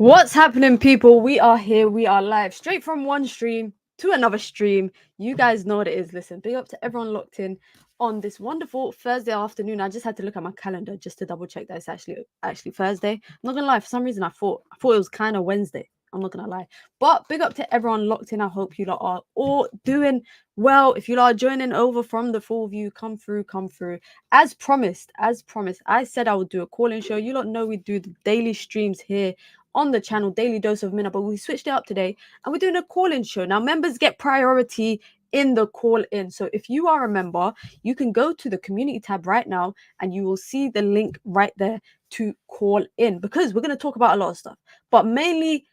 What's happening, people? We are here. We are live straight from one stream to another stream. You guys know what it is. Listen, big up to everyone locked in on this wonderful Thursday afternoon. I just had to look at my calendar just to double check that it's actually Thursday. I'm not gonna lie, for some reason I thought it was kind of Wednesday. I'm not gonna lie. But big up to everyone locked in. I hope you lot are all doing well. If you lot are joining over from the full view, come through. As promised, I said I would do a call-in show. You lot know we do the daily streams here on the channel, Daily Dose of Minna, but we switched it up today and we're doing a call-in show. Now, members get priority in the call-in. So if you are a member, you can go to the community tab right now and you will see the link right there to call in, because we're going to talk about a lot of stuff, but mainly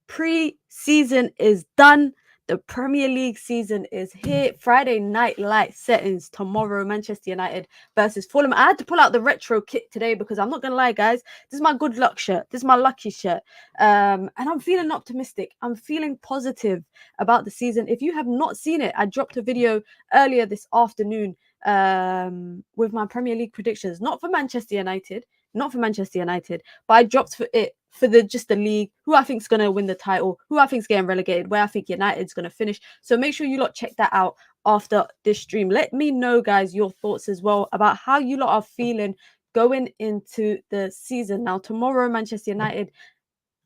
pre-season is done. The Premier League season is here. Friday night light settings tomorrow. Manchester United versus Fulham. I had to pull out the retro kit today because I'm not going to lie, guys. This is my good luck shirt. This is my lucky shirt. And I'm feeling optimistic. I'm feeling positive about the season. If you have not seen it, I dropped a video earlier this afternoon with my Premier League predictions. Not for Manchester United, but I dropped for the league, who I think is going to win the title, who I think is getting relegated, where I think United's going to finish. So make sure you lot check that out after this stream. Let me know, guys, your thoughts as well about how you lot are feeling going into the season. Now, tomorrow, Manchester United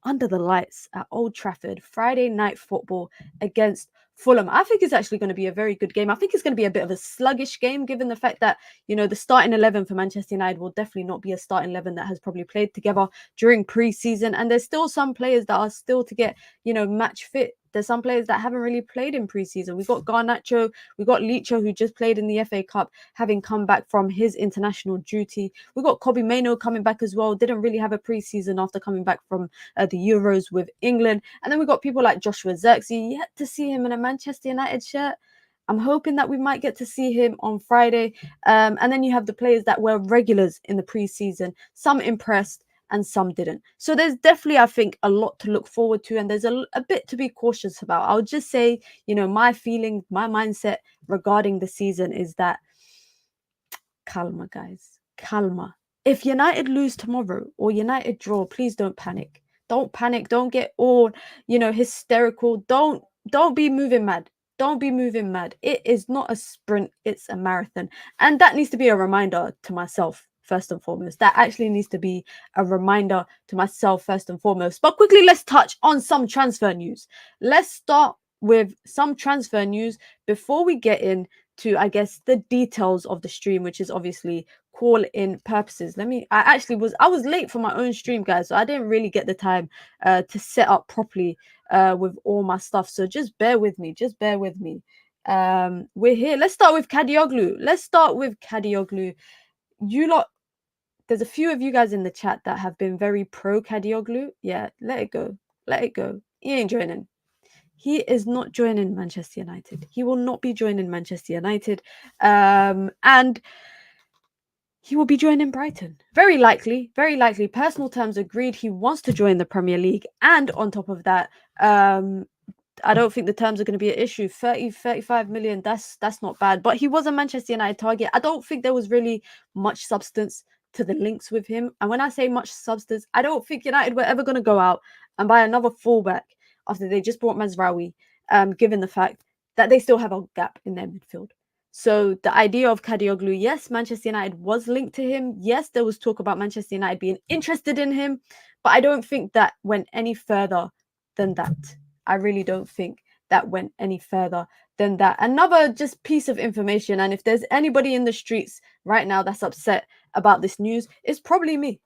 under the lights at Old Trafford, Friday night football against Fulham. I think it's actually going to be a very good game. I think it's going to be a bit of a sluggish game, given the fact that, the starting 11 for Manchester United will definitely not be a starting 11 that has probably played together during pre-season. And there's still some players that are still to get, match fit. There's some players that haven't really played in pre-season. We've got Garnacho, we've got Licho, who just played in the FA Cup, having come back from his international duty. We've got Kobbie Mainoo coming back as well. Didn't really have a pre-season after coming back from the Euros with England. And then we've got people like Joshua Zirkzee. Yet to see him in a Manchester United shirt. I'm hoping that we might get to see him on Friday. And then you have the players that were regulars in the pre-season. Some impressed and some didn't. So there's definitely, I think, a lot to look forward to, and there's a bit to be cautious about. I would just say, my feeling, my mindset regarding the season is that calma, guys, calma. If United lose tomorrow or United draw, please don't panic. Don't panic. Don't get all, hysterical. Don't be moving mad. Don't be moving mad. It is not a sprint, it's a marathon. And that needs to be a reminder to myself, first and foremost. That actually needs to be a reminder to myself, first and foremost. But quickly, let's touch on some transfer news. Let's start with some transfer news before we get into, I guess, the details of the stream, which is obviously call-in purposes. I was late for my own stream, guys, so I didn't really get the time to set up properly with all my stuff. So just bear with me. We're here. Let's start with Kadioglu. You lot, there's a few of you guys in the chat that have been very pro Kadioglu. Yeah, let it go. He ain't joining. He is not joining Manchester United. He will not be joining Manchester United. And he will be joining Brighton. Very likely. Personal terms agreed. He wants to join the Premier League. And on top of that, I don't think the terms are going to be an issue. 35 million, that's not bad. But he was a Manchester United target. I don't think there was really much substance to the links with him. And when I say much substance, I don't think United were ever going to go out and buy another fullback after they just bought Mazraoui, given the fact that they still have a gap in their midfield. So the idea of Kadioglu, yes, Manchester United was linked to him. Yes, there was talk about Manchester United being interested in him. But I don't think that went any further than that. I really don't think that went any further than that. Another just piece of information, and if there's anybody in the streets right now that's upset about this news, it's probably me.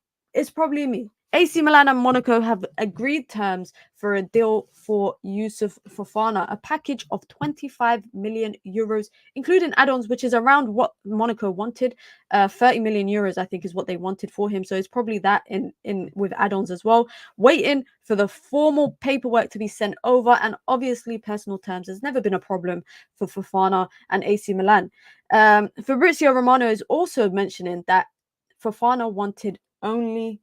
AC Milan and Monaco have agreed terms for a deal for Youssouf Fofana, a package of 25 million euros, including add-ons, which is around what Monaco wanted. 30 million euros, I think, is what they wanted for him. So it's probably that in with add-ons as well. Waiting for the formal paperwork to be sent over, and obviously personal terms has never been a problem for Fofana and AC Milan. Fabrizio Romano is also mentioning that Fofana wanted only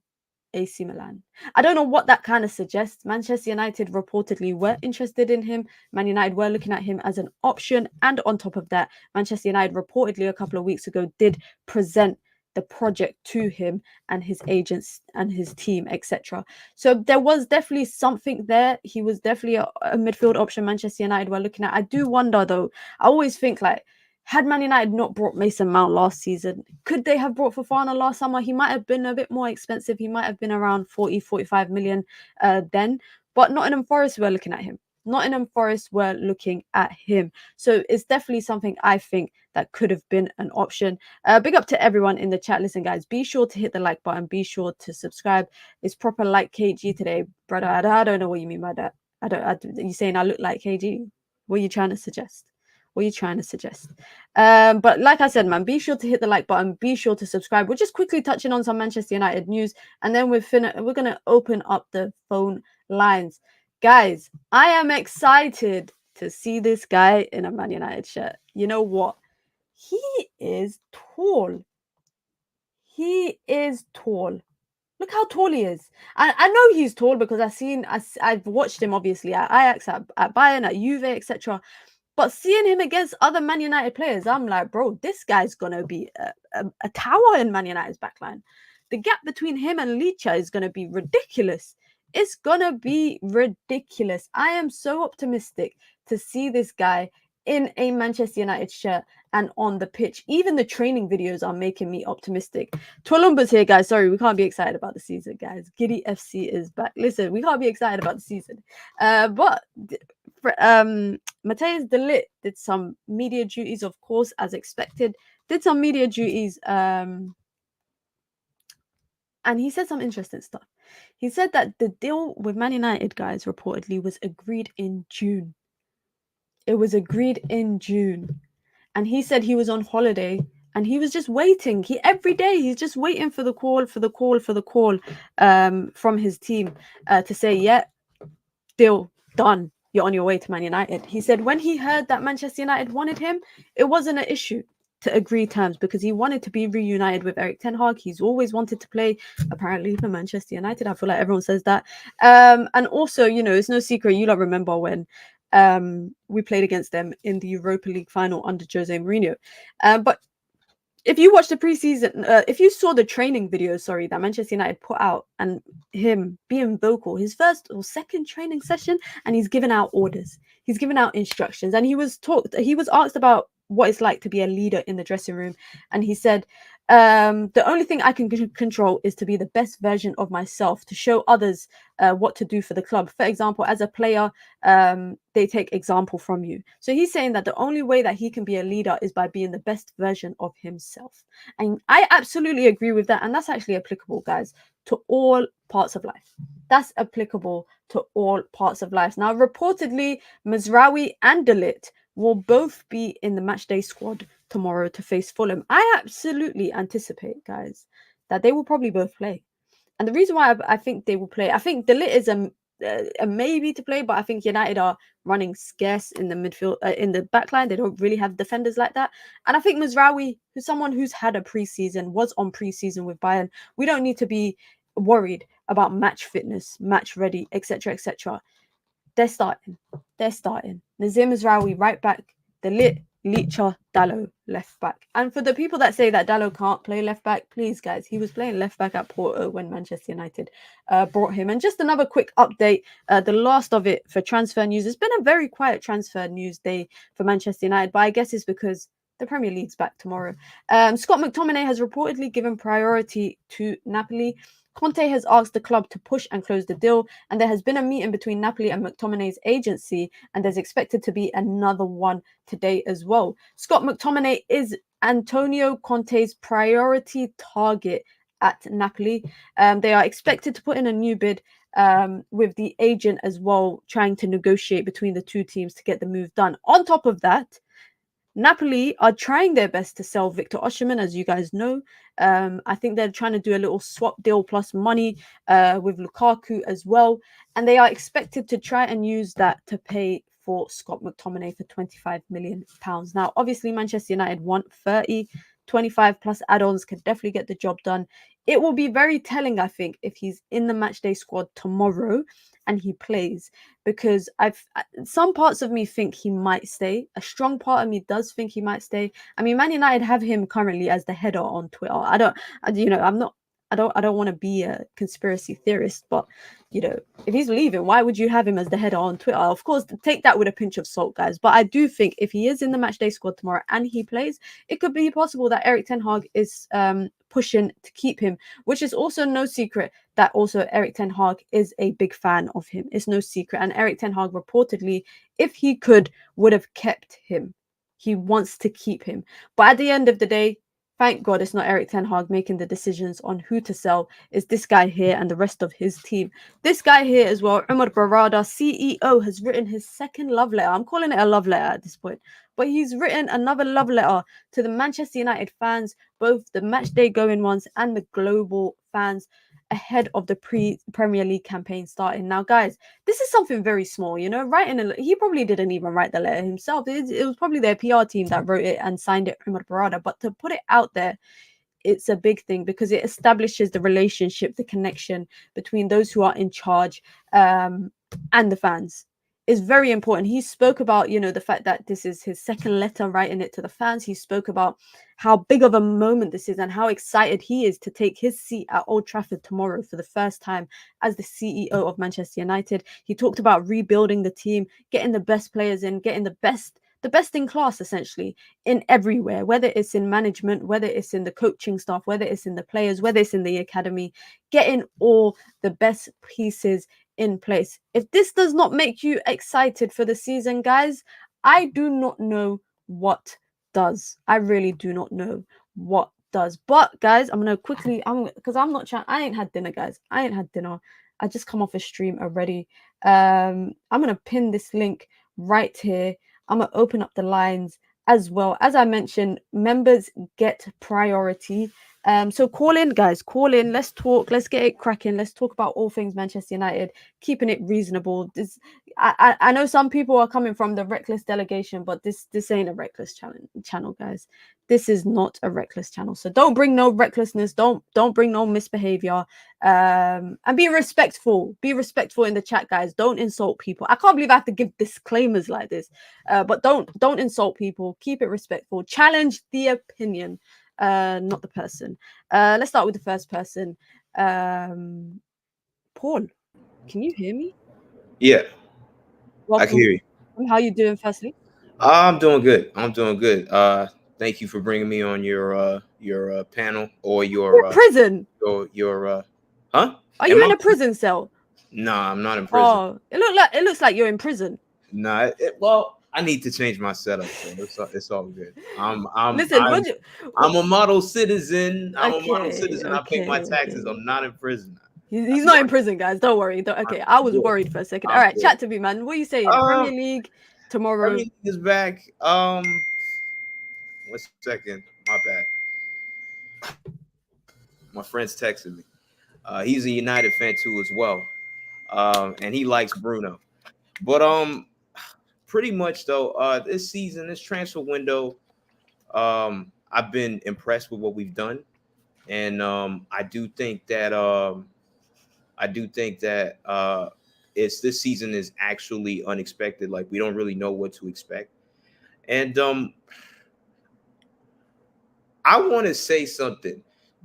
AC Milan. I don't know what that kind of suggests. Manchester United reportedly were interested in him. Man United were looking at him as an option. And on top of that, Manchester United reportedly a couple of weeks ago did present the project to him and his agents and his team, etc. So there was definitely something there. He was definitely a midfield option Manchester United were looking at. I do wonder though, I always think like, had Man United not brought Mason Mount last season, could they have brought Fofana last summer? He might have been a bit more expensive. He might have been around 40, 45 million then. But Nottingham Forest were looking at him. Nottingham Forest were looking at him. So it's definitely something I think that could have been an option. Big up to everyone in the chat. Listen, guys, be sure to hit the like button. Be sure to subscribe. It's proper like KG today, brother. I don't know what you mean by that. You saying I look like KG? What are you trying to suggest? What are you trying to suggest? But like I said, man, be sure to hit the like button. Be sure to subscribe. We're just quickly touching on some Manchester United news, and then we're going to open up the phone lines. Guys, I am excited to see this guy in a Man United shirt. You know what? He is tall. He is tall. Look how tall he is. I know he's tall because I've watched him obviously at Ajax, at Bayern, at Juve, etc. But seeing him against other Man United players, I'm like, bro, this guy's gonna be a tower in Man United's backline. The gap between him and Licha is gonna be ridiculous. It's gonna be ridiculous. I am so optimistic to see this guy in a Manchester United shirt and on the pitch. Even the training videos are making me optimistic. Twilumba's here, guys. Sorry, we can't be excited about the season, guys. Giddy FC is back. Listen, we can't be excited about the season. But Matthias de Ligt did some media duties, of course, as expected. Did some media duties, and he said some interesting stuff. He said that the deal with Man United, guys, reportedly was agreed in June. It was agreed in June. And he said he was on holiday and he was just waiting. Every day he's just waiting for the call from his team to say, yeah, deal done. You're on your way to Man United. He said when he heard that Manchester United wanted him, it wasn't an issue to agree terms because he wanted to be reunited with Erik ten Hag. He's always wanted to play, apparently, for Manchester United. I feel like everyone says that. And also, you know, it's no secret. You lot remember when we played against them in the Europa League final under Jose Mourinho. But if you watch the preseason, if you saw the training videos, that Manchester United put out, and him being vocal, his first or second training session, and he's given out orders, he's given out instructions, and he was asked about what it's like to be a leader in the dressing room, and he said, the only thing I can control is to be the best version of myself, to show others what to do for the club. For example, as a player, they take example from you. So he's saying that the only way that he can be a leader is by being the best version of himself. And I absolutely agree with that. And that's actually applicable, guys, to all parts of life. That's applicable to all parts of life. Now, reportedly, Mazraoui and de Ligt will both be in the matchday squad tomorrow to face Fulham. I absolutely anticipate, guys, that they will probably both play. And the reason why I think they will play, I think de Ligt is a maybe to play, but I think United are running scarce in the midfield, in the backline. They don't really have defenders like that. And I think Mazraoui, who's someone who's had a preseason, was on preseason with Bayern. We don't need to be worried about match fitness, match ready, etc., etc. They're starting. Nazir Mazraoui right back. De Ligt, Licha, Dalot left back. And for the people that say that Dalot can't play left back, please, guys, he was playing left back at Porto when Manchester United brought him. And just another quick update, the last of it for transfer news. It's been a very quiet transfer news day for Manchester United, but I guess it's because the Premier League's back tomorrow. Scott McTominay has reportedly given priority to Napoli. Conte has asked the club to push and close the deal, and there has been a meeting between Napoli and McTominay's agency, and there's expected to be another one today as well. Scott McTominay is Antonio Conte's priority target at Napoli. They are expected to put in a new bid with the agent as well, trying to negotiate between the two teams to get the move done. On top of that, Napoli are trying their best to sell Victor Osimhen, as you guys know. I think they're trying to do a little swap deal plus money with Lukaku as well. And they are expected to try and use that to pay for Scott McTominay for £25 million. Now, obviously, Manchester United want 30, 25 plus add-ons could definitely get the job done. It will be very telling, I think, if he's in the matchday squad tomorrow and he plays, because some parts of me think he might stay. A strong part of me does think he might stay. I mean, Man United have him currently as the header on Twitter. I don't want to be a conspiracy theorist, but if he's leaving, why would you have him as the header on Twitter? Of course, take that with a pinch of salt, guys. But I do think if he is in the matchday squad tomorrow and he plays, it could be possible that Erik ten Hag is pushing to keep him, which is also no secret that also Erik ten Hag is a big fan of him. It's no secret. And Erik ten Hag reportedly, if he could, would have kept him. He wants to keep him. But at the end of the day, thank God it's not Erik ten Hag making the decisions on who to sell. It's this guy here and the rest of his team. This guy here as well, Umar Barada, CEO, has written his second love letter. I'm calling it a love letter at this point. But he's written another love letter to the Manchester United fans, both the matchday going ones and the global fans, ahead of the Premier League campaign starting. Now, guys, this is something very small, he probably didn't even write the letter himself. It was probably their PR team that wrote it and signed it, Umar Barada. But to put it out there, it's a big thing because it establishes the relationship, the connection between those who are in charge and the fans. Is very important. He spoke about, the fact that this is his second letter writing it to the fans. He spoke about how big of a moment this is and how excited he is to take his seat at Old Trafford tomorrow for the first time as the CEO of Manchester United. He talked about rebuilding the team, getting the best players in, getting the best in class, essentially, in everywhere, whether it's in management, whether it's in the coaching staff, whether it's in the players, whether it's in the academy, getting all the best pieces in place. If this does not make you excited for the season, guys, I do not know what does. I really do not know what does. But guys, I'm gonna quickly, because I ain't had dinner, guys. I ain't had dinner. I just come off a stream already. I'm gonna pin this link right here. I'm gonna open up the lines as well. As I mentioned, members get priority. So call in, guys. Call in. Let's talk. Let's get it cracking. Let's talk about all things Manchester United, keeping it reasonable. I know some people are coming from the reckless delegation, but this ain't a reckless channel, guys. This is not a reckless channel. So don't bring no recklessness. Don't bring no misbehavior. And be respectful. Be respectful in the chat, guys. Don't insult people. I can't believe I have to give disclaimers like this. But don't insult people. Keep it respectful. Challenge the opinion. Not the person. Let's start with the first person. Paul, can you hear me? Yeah, Welcome. I can hear you. How you doing, firstly? I'm doing good. Thank you for bringing me on your panel or You're in prison. your huh? Are Am you in I? a prison cell? Nah, I'm not in prison. Oh, it looks like you're in prison. Nah, well, I need to change my setup, so it's all good. Listen, I'm a model citizen. I'm a model okay, citizen. I pay my taxes. okay. I'm not in prison. He's not in prison, guys. Don't worry. Okay, I was Good. worried for a second. All I'm right, good. chat to me, man. What are you saying? Premier Um, League tomorrow. Premier League is back. 1 second. My bad. My friend's texting me. He's a United fan too as well, and he likes Bruno. But pretty much though, this season, this transfer window, I've been impressed with what we've done, and I do think that it's this season is actually unexpected. Like we don't really know what to expect, and I want to say something.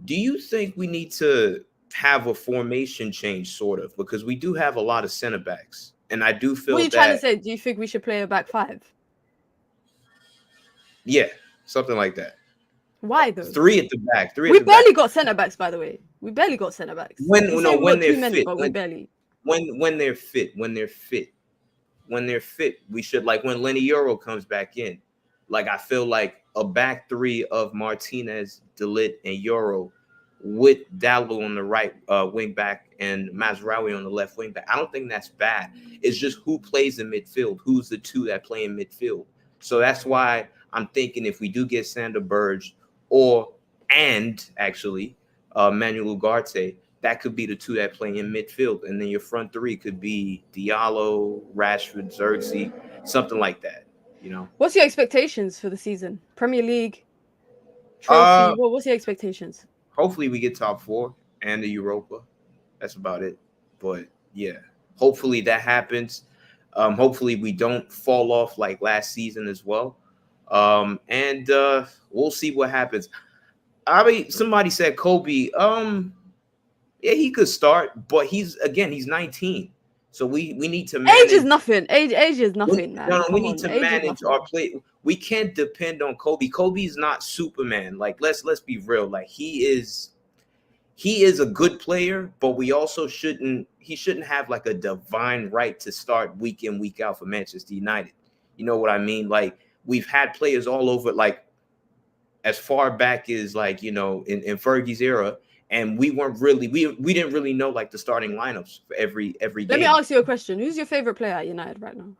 Do you think we need to have a formation change, sort of, because we do have a lot of center backs, and I do feel What are you trying to say? Do you think we should play a back five? yeah, something like that. Why though? Three at the back. We barely got centre backs, by the way. We barely got centre backs. When You no, say we when got they're too many, fit. but we barely. When they're fit. When they're fit, we should, like when Lenny Euro comes back in. Like I feel like a back three of Martinez, Delit, and Euro with Dallo on the right wing back and Mazraoui on the left wing back. I don't think that's bad. It's just who plays in midfield. Who's the two that play in midfield? So that's why I'm thinking if we do get Sander Berge and actually Manuel Ugarte, that could be the two that play in midfield. And then your front three could be Diallo, Rashford, Xerxes, something like that, you know? What's your expectations for the season? Premier League? Uh, Trophy. What's your expectations? hopefully we get top four and the Europa. That's about it. But yeah, hopefully that happens. Hopefully we don't fall off like last season as well. And we'll see what happens. I mean, somebody said Kobe. Yeah, he could start, but he's 19. So we need to Age is manage. nothing. Age is We, nothing, no, man. no, we Come need on, to age is manage our nothing. play. We can't depend on Kobe. Kobe's not Superman. Like let's be real. Like he is a good player, but we also shouldn't he shouldn't have like a divine right to start week in week out for Manchester United. You know what I mean? Like we've had players all over, like as far back as like in Fergie's era, and we didn't really know like the starting lineups for every Let me game. ask you a question. Who's your favorite player at United right now?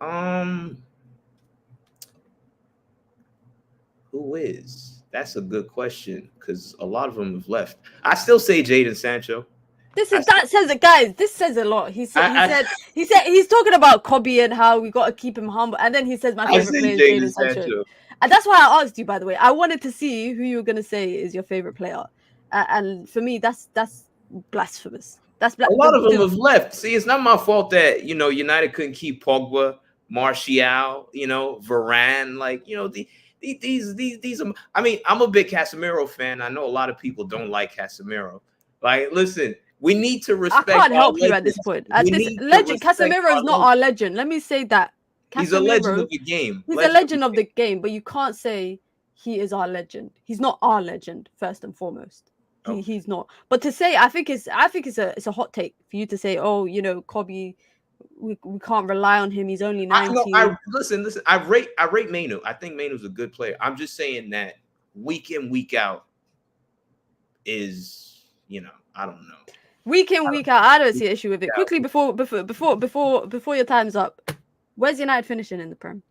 Um, who is? That's a good question because a lot of them have left. I still say Jadon Sancho. I still, That says it, guys. This says a lot. I, He said he's talking about Kobe and how we got to keep him humble, and then he says my I favorite say player is Jadon Jadon Sancho, Sancho. and that's why I asked you. By the way, I wanted to see who you were gonna say is your favorite player, and for me, that's blasphemous. That's A lot of them have left. See, it's not my fault that United couldn't keep Pogba, Martial, Varane. Like these. I mean, I'm a big Casemiro fan. I know a lot of people don't like Casemiro. Like, listen, we need to I respect can't our help you at this legends. point. At We this need to legend, respect Casemiro our is not legends. our legend. Let me say that He's a legend Casemiro, of the game. he's a Legend of the legend of game. the game, but you can't say he is our legend. He's not our legend first and foremost. Okay. He's not. But to say, I think it's a hot take for you to say, oh, Kobe, we can't rely on him. He's only I 19. listen. I rate Manu. I think Manu's a good player. I'm just saying that week in week out is I don't know. Week in, week out, I don't see an issue with it. Quickly before your time's up, where's United finishing in the Prem?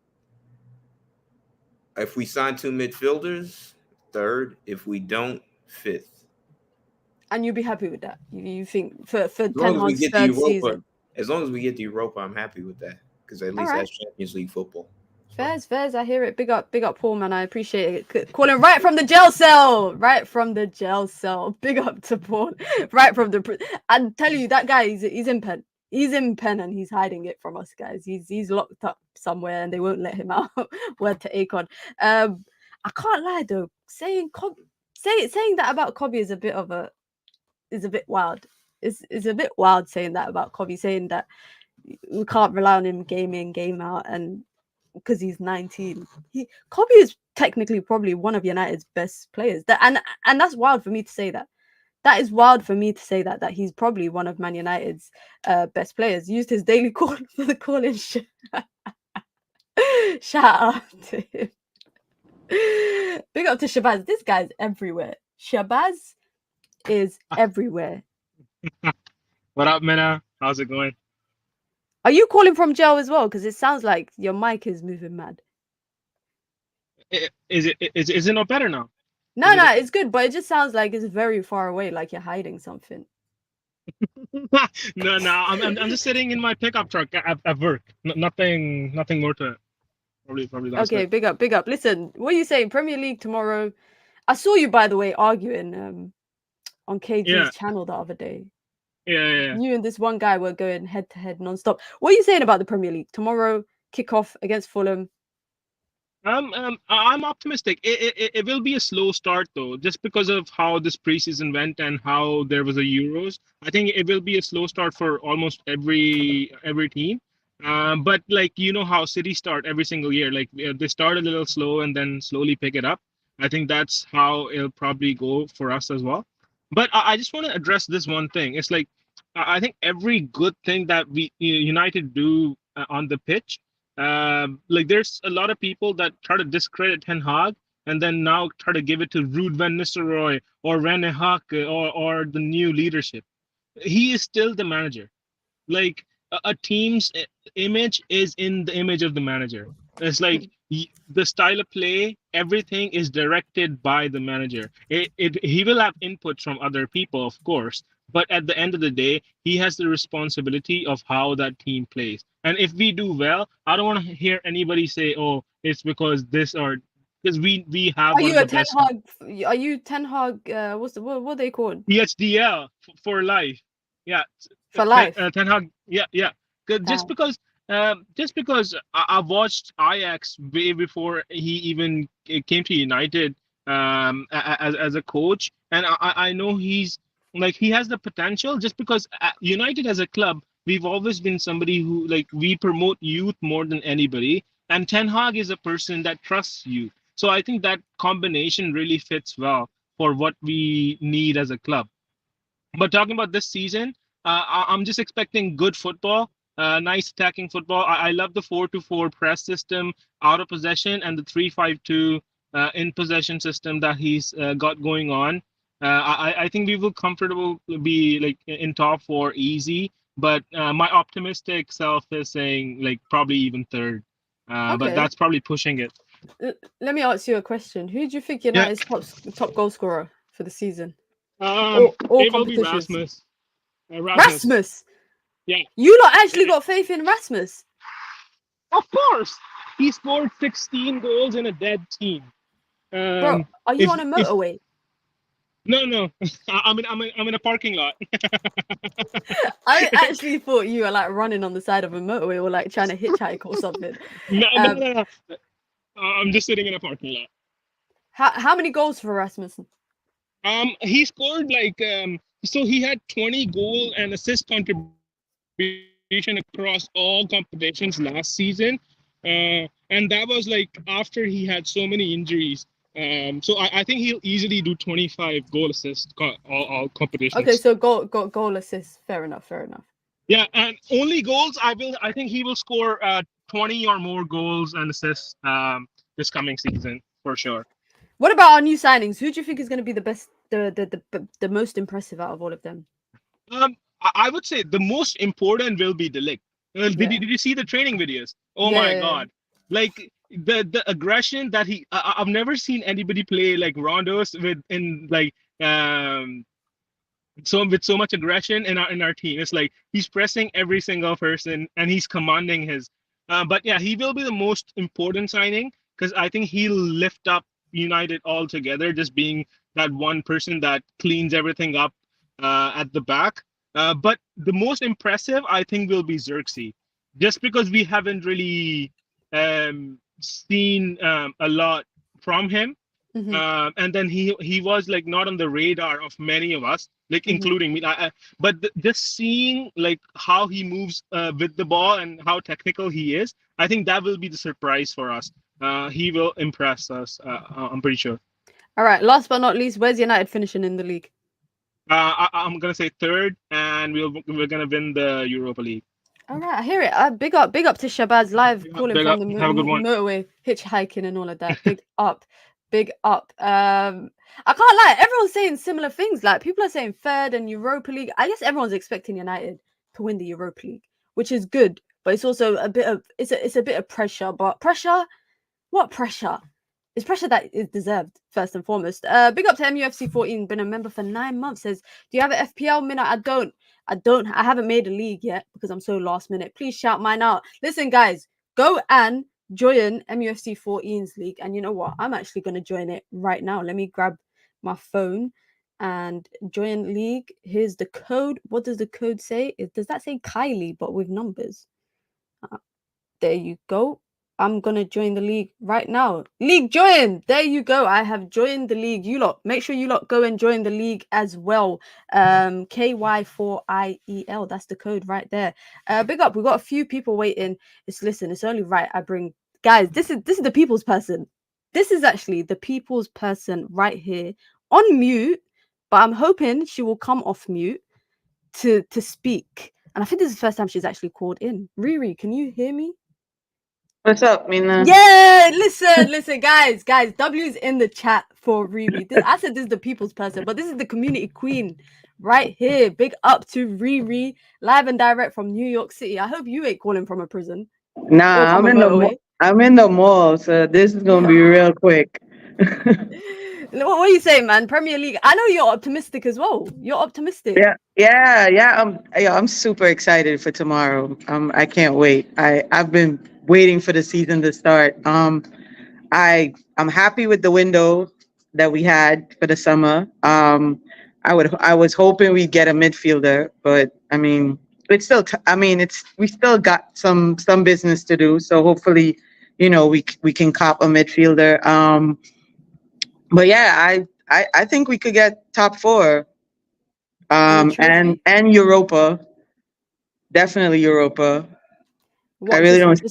If we sign two midfielders, third. If we don't, fifth. And you'll be happy with that. You think for As Ten long as we Hag's get the third Europa, season? I'm happy with that because at All least right. that's Champions League football. So. Fairs, I hear it. Big up, Paul, man. I appreciate it. Calling right from the jail cell. Right from the jail cell. Big up to Paul. Right from the I'm telling you, that guy, he's in pen. He's in pen and he's hiding it from us, guys. He's locked up somewhere and they won't let him out. Word to Akon. I can't lie though. Saying that about Kobe is a bit wild. It's a bit wild saying that about Kobe, saying that we can't rely on him game in, game out, and because he's 19. Kobe is technically probably one of United's best players. And that's wild for me to say that. That is wild for me to say that he's probably one of Man United's best players. Used his daily call for the call-in. Shout out to him. Big up to Shabazz. This guy's everywhere. Shabazz is everywhere. What up, Mena? How's it going? Are you calling from jail as well? Because it sounds like your mic is moving mad. Is it not better now? No, it's good, but it just sounds like it's very far away, like you're hiding something. No, I'm just sitting in my pickup truck at work. Nothing more to it. Probably that's okay, it. big up. Listen, what are you saying? Premier League tomorrow. I saw you, by the way, arguing on KG's channel the other day. Yeah. You and this one guy were going head to head non-stop. What are you saying about the Premier League tomorrow? Kickoff against Fulham. I'm optimistic. It will be a slow start though, just because of how this preseason went and how there was a Euros. I think it will be a slow start for almost every team. But like how City start every single year, like they start a little slow and then slowly pick it up. I think that's how it'll probably go for us as well. But I just want to address this one thing. It's like I think every good thing that we United do on the pitch, like there's a lot of people that try to discredit Ten Hag and then now try to give it to Ruud van Nistelrooy or Rene Haak or the new leadership. He is still the manager. Like a team's image is in the image of the manager. It's like the style of play, everything is directed by the manager. He will have input from other people, of course, but at the end of the day, he has the responsibility of how that team plays. And if we do well, I don't want to hear anybody say, "Oh, it's because this or because we have Are one you of a the Ten best Hag? Are you Ten Hag? What are they called PhDL for life. Yeah, for life? Ten Hag. Yeah, yeah. 'Cause Damn. just because I've watched Ajax way before he even came to United as a coach, and I know he's like he has the potential. Just because United as a club, we've always been somebody who like we promote youth more than anybody, and Ten Hag is a person that trusts you. So I think that combination really fits well for what we need as a club. But talking about this season, I'm just expecting good football, nice attacking football. I love the 4-2-4 press system out of possession and the 3-5-2 in possession system that he's got going on. I think we will comfortable be like in top four easy, but my optimistic self is saying like probably even third. But Okay. that's probably pushing it. Let me ask you a question. Who do you think Yeah. United's top goal scorer for the season? Um, All it will be competitions. Rasmus. Rasmus. Rasmus. Yeah. You lot actually got faith in Rasmus. Of course, he scored 16 goals in a dead team. Bro, Um, are you on a if motorway? no, I'm in a parking lot. I actually thought you were like running on the side of a motorway or like trying to hitchhike or something. No. I'm just sitting in a parking lot. How many goals for Rasmussen? He scored like so he had 20 goal and assist contribution across all competitions last season, and that was like after he had so many injuries. So I think he'll easily do 25 goal assists all competitions. Okay, so goal assist. Fair enough. Fair enough. Yeah, and only goals. I think he will score 20 or more goals and assists this coming season for sure. What about our new signings? Who do you think is going to be the best, the most impressive out of all of them? I would say the most important will be Delict. Did you see the training videos? Oh my Yeah. God! Like the aggression that I've never seen anybody play like Rondos with in like so with so much aggression in our team. It's like he's pressing every single person and he's commanding his. But yeah, he will be the most important signing because I think he'll lift up United altogether, just being that one person that cleans everything up at the back. But the most impressive, I think, will be Xerxes, just because we haven't really seen a lot from him. And then he was like not on the radar of many of us, like including me. But just seeing like how he moves with the ball and how technical he is, I think that will be the surprise for us. He will impress us. I'm pretty sure. All right. Last but not least, where's United finishing in the league? I'm gonna say third, and we're gonna win the Europa League. All right, I hear it. Big up to Shabazz live calling Big from up. the Have a good one. motorway, hitchhiking and all of that. Big up, big up. I can't lie. Everyone's saying similar things. Like people are saying third and Europa League. I guess everyone's expecting United to win the Europa League, which is good. But it's also a bit of it's a bit of pressure. But pressure, what pressure? It's pressure that is deserved first and foremost. Big up to MUFC 14. Been a member for 9 months. Says, do you have an FPL minute? I don't. I haven't made a league yet because I'm so last minute. Please shout mine out. Listen, guys, go and join MUFC 14's league. And you know what? I'm actually going to join it right now. Let me grab my phone and join league. Here's the code. What does the code say? Does that say Kylie, but with numbers? There you go. I'm going to join the league right now. League join. There you go. I have joined the league. You lot, make sure you lot go and join the league as well. KY4IEL. That's the code right there. Big up. We've got a few people waiting. It's only right I bring guys. This is the people's person. This is actually the people's person right here on mute, but I'm hoping she will come off mute to speak. And I think this is the first time she's actually called in. Riri, can you hear me? What's up, Mina? Yeah, listen, guys. W's in the chat for Riri. I said this is the people's person, but this is the community queen right here. Big up to Riri, live and direct from New York City. I hope you ain't calling from a prison. Nah, I'm in the mall. I'm in the mall, so this is gonna be real quick. What are you saying, man? Premier League. I know you're optimistic as well. You're optimistic. Yeah. I'm super excited for tomorrow. I can't wait. I've been waiting for the season to start. I'm happy with the window that we had for the summer. I was hoping we'd get a midfielder, but I mean, it's still. We still got some business to do. So hopefully, we can cop a midfielder. But yeah, I think we could get top four. And Europa, definitely Europa. What, I really don't.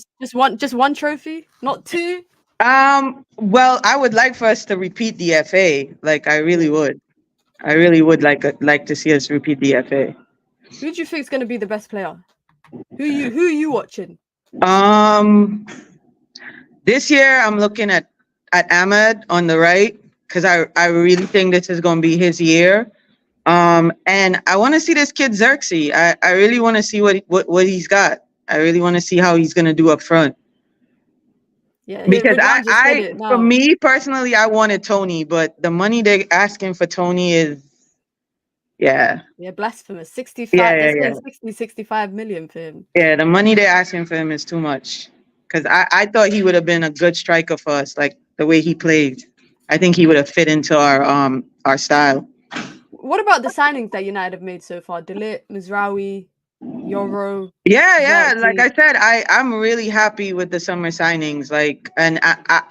just one trophy, not two. Well, I would like for us to repeat the FA. Like, I really would. I really would like to see us repeat the FA. Who do you think is going to be the best player? Who are you watching? This year I'm looking at Ahmed on the right because I really think this is going to be his year. And I want to see this kid Xerxes. I really want to see what he's got. I really want to see how he's going to do up front. Yeah, because for me personally, I wanted Tony, but the money they're asking for Tony is, blasphemous. 65 million for him. Yeah, the money they're asking for him is too much. Because I thought he would have been a good striker for us, like the way he played. I think he would have fit into our style. What about the signings that United have made so far? Delit, Mizraoui, Yoro. Yeah. Like I said, I'm really happy with the summer signings. Like, and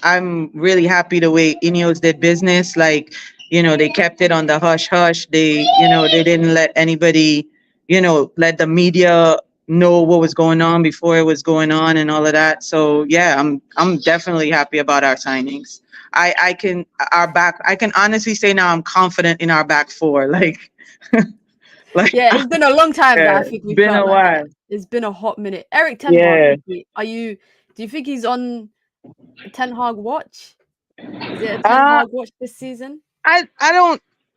I'm really happy the way Ineos did business. Like, they kept it on the hush hush. They didn't let anybody, let the media know what was going on before it was going on and all of that. So yeah, I'm definitely happy about our signings. I can honestly say now I'm confident in our back four. Yeah, it's been a long time that I think we've been a while. It's been a hot minute. Eric Ten Hag, do you think he's on a Ten Hag watch? Is it a Ten Hag watch this season? I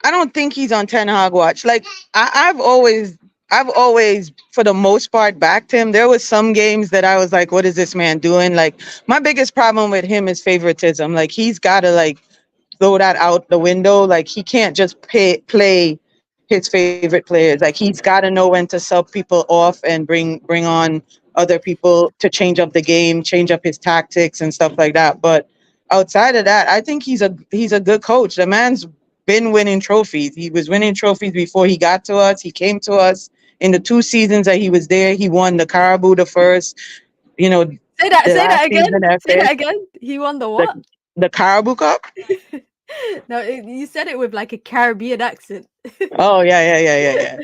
don't think he's on Ten Hag watch. Like I've always for the most part backed him. There was some games that I was like, what is this man doing? Like my biggest problem with him is favoritism. Like he's gotta like throw that out the window. Like he can't just play his favorite players. Like he's got to know when to sub people off and bring on other people to change up the game, change up his tactics and stuff like that. But outside of that, I think he's a good coach. The man's been winning trophies. He was winning trophies before he got to us. He came to us in the 2 seasons that he was there. He won the Carabao the first. Say that again. He won the what? The Carabao Cup. No, you said it with like a Caribbean accent. Oh yeah.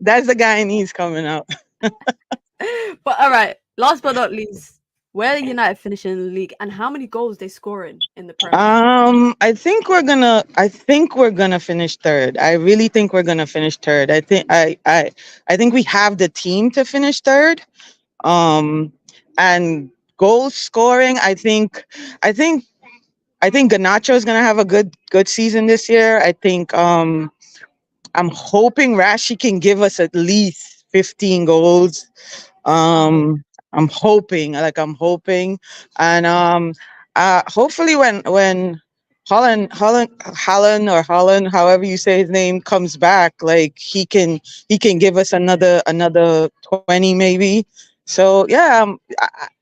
That's the guy, and he's coming out. But all right, last but not least, where are United finishing in the league, and how many goals they scoring in the Premier? I think we're gonna finish third. I really think we're gonna finish third. I think we have the team to finish third. And goal scoring, I think Garnacho is gonna have a good season this year. I think I'm hoping Rashi can give us at least 15 goals. I'm hoping, and hopefully when Holland, however you say his name, comes back, like he can give us another 20 maybe. So yeah,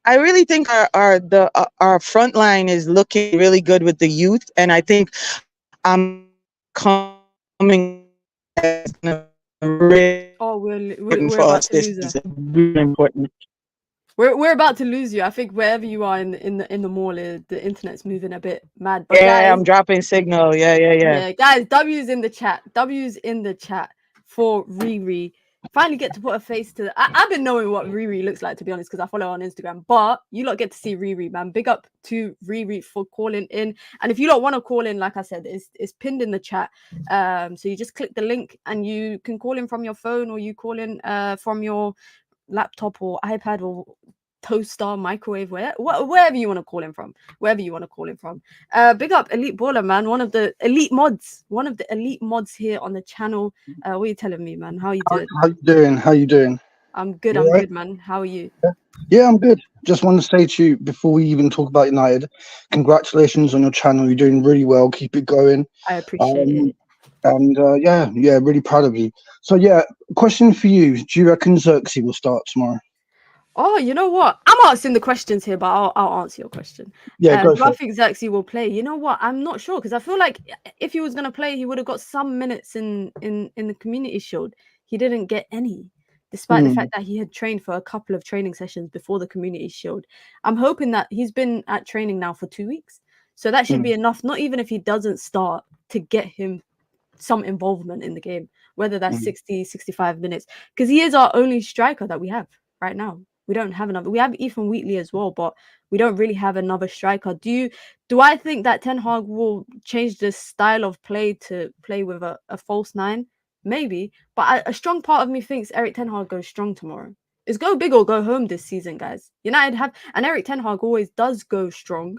I really think our front line is looking really good with the youth, and I think I'm coming. We're about to lose you. Really important. We're about to lose you. I think wherever you are in the mall, the internet's moving a bit mad. But yeah, guys, I'm dropping signal. Yeah. Guys, W's in the chat. W's in the chat for Riri. Finally get to put a face to I've been knowing what Riri looks like, to be honest, because I follow her on Instagram. But you lot get to see Riri, man. Big up to Riri for calling in. And if you don't want to call in, like I said, it's pinned in the chat. So you just click the link and you can call in from your phone, or you call in from your laptop or iPad or toaster, microwave, wherever you want to call in from. Big up Elite Baller, man. One of the elite mods here on the channel. What are you telling me, man? How you doing? How you doing? I'm good. Good, man. How are you? Yeah, I'm good. Just want to say to you, before we even talk about United, congratulations on your channel. You're doing really well. Keep it going. I appreciate it. And really proud of you. So yeah, question for you: do you reckon Xerxes will start tomorrow? Oh, you know what? I'm asking the questions here, but I'll answer your question. Yeah, go Do for I it. think Xerxes will play? You know what? I'm not sure because I feel like if he was gonna play, he would have got some minutes in the Community Shield. He didn't get any, despite the fact that he had trained for a couple of training sessions before the Community Shield. I'm hoping that he's been at training now for 2 weeks, so that should be enough. Not even if he doesn't start, to get him some involvement in the game, whether that's 60, 65 minutes, because he is our only striker that we have right now. We don't have another. We have Ethan Wheatley as well, but we don't really have another striker. Do I think that Ten Hag will change the style of play to play with a false nine? Maybe, but a strong part of me thinks Eric Ten Hag goes strong tomorrow. It's go big or go home this season, guys. United have, and Eric Ten Hag always does go strong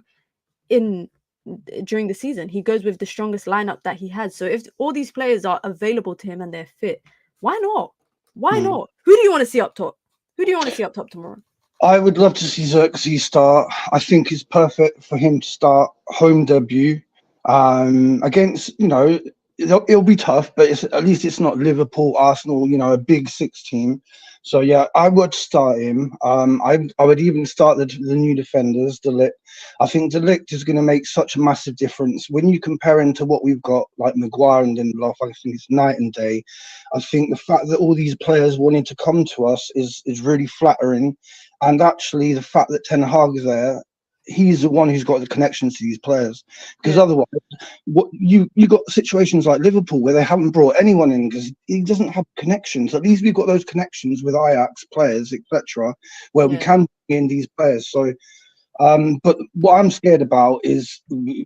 during the season. He goes with the strongest lineup that he has. So if all these players are available to him and they're fit, why not? Why not? Who do you want to see up top? Who do you want to see up top tomorrow? I would love to see Xerxes start. I think it's perfect for him to start home debut against, it'll be tough, but at least it's not Liverpool, Arsenal, a big six team. So yeah, I would start him. I would even start the new defenders, De Ligt. I think De Ligt is going to make such a massive difference when you compare him to what we've got, like Maguire and Lindelof. I think it's night and day. I think the fact that all these players wanted to come to us is really flattering, and actually the fact that Ten Hag is there, he's the one who's got the connections to these players. Because otherwise, what you got situations like Liverpool where they haven't brought anyone in because he doesn't have connections. At least we've got those connections with Ajax players, etc., where we can bring in these players. So, but what I'm scared about is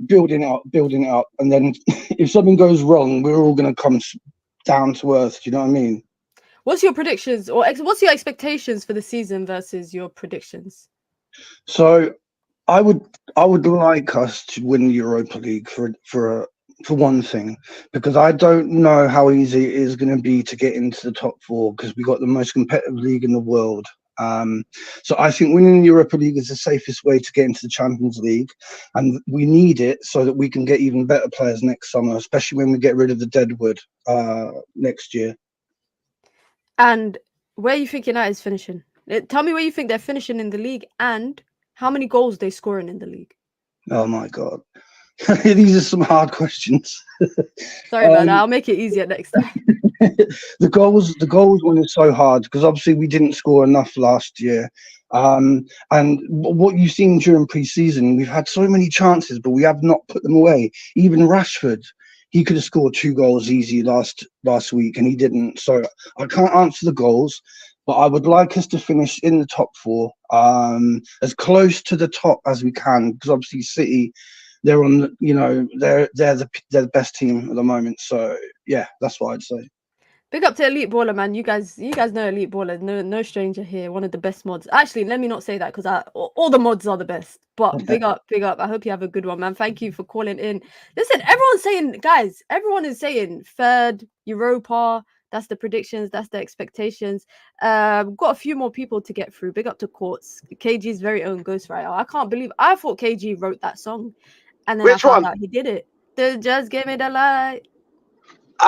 building it up, and then if something goes wrong, we're all going to come down to earth. Do you know what I mean? What's your predictions, or what's your expectations for the season versus your predictions? So, I would like us to win the Europa League for one thing, because I don't know how easy it is going to be to get into the top four because we got the most competitive league in the world. So I think winning the Europa League is the safest way to get into the Champions League, and we need it so that we can get even better players next summer, especially when we get rid of the deadwood next year. And where you think United's finishing? Tell me where you think they're finishing in the league and how many goals they're scoring in the league. Oh my God. These are some hard questions. Sorry about that. I'll make it easier next time. The goals one is so hard because obviously we didn't score enough last year. And what you've seen during pre-season, we've had so many chances, but we have not put them away. Even Rashford, he could have scored 2 goals easy last week, and he didn't. So I can't answer the goals, but I would like us to finish in the top 4, as close to the top as we can, because obviously City, they're on, they're the best team at the moment. So yeah, that's what I'd say. Big up to Elite Baller, man. You guys know Elite Baller. No stranger here. One of the best mods. Actually, let me not say that because all the mods are the best. But big up. I hope you have a good one, man. Thank you for calling in. Listen, everyone is saying third Europa. That's the predictions. That's the expectations. We've got a few more people to get through. Big up to Courts. KG's very own ghostwriter. I can't believe I thought KG wrote that song, and then Which I found one? out he did it. Just give me the light.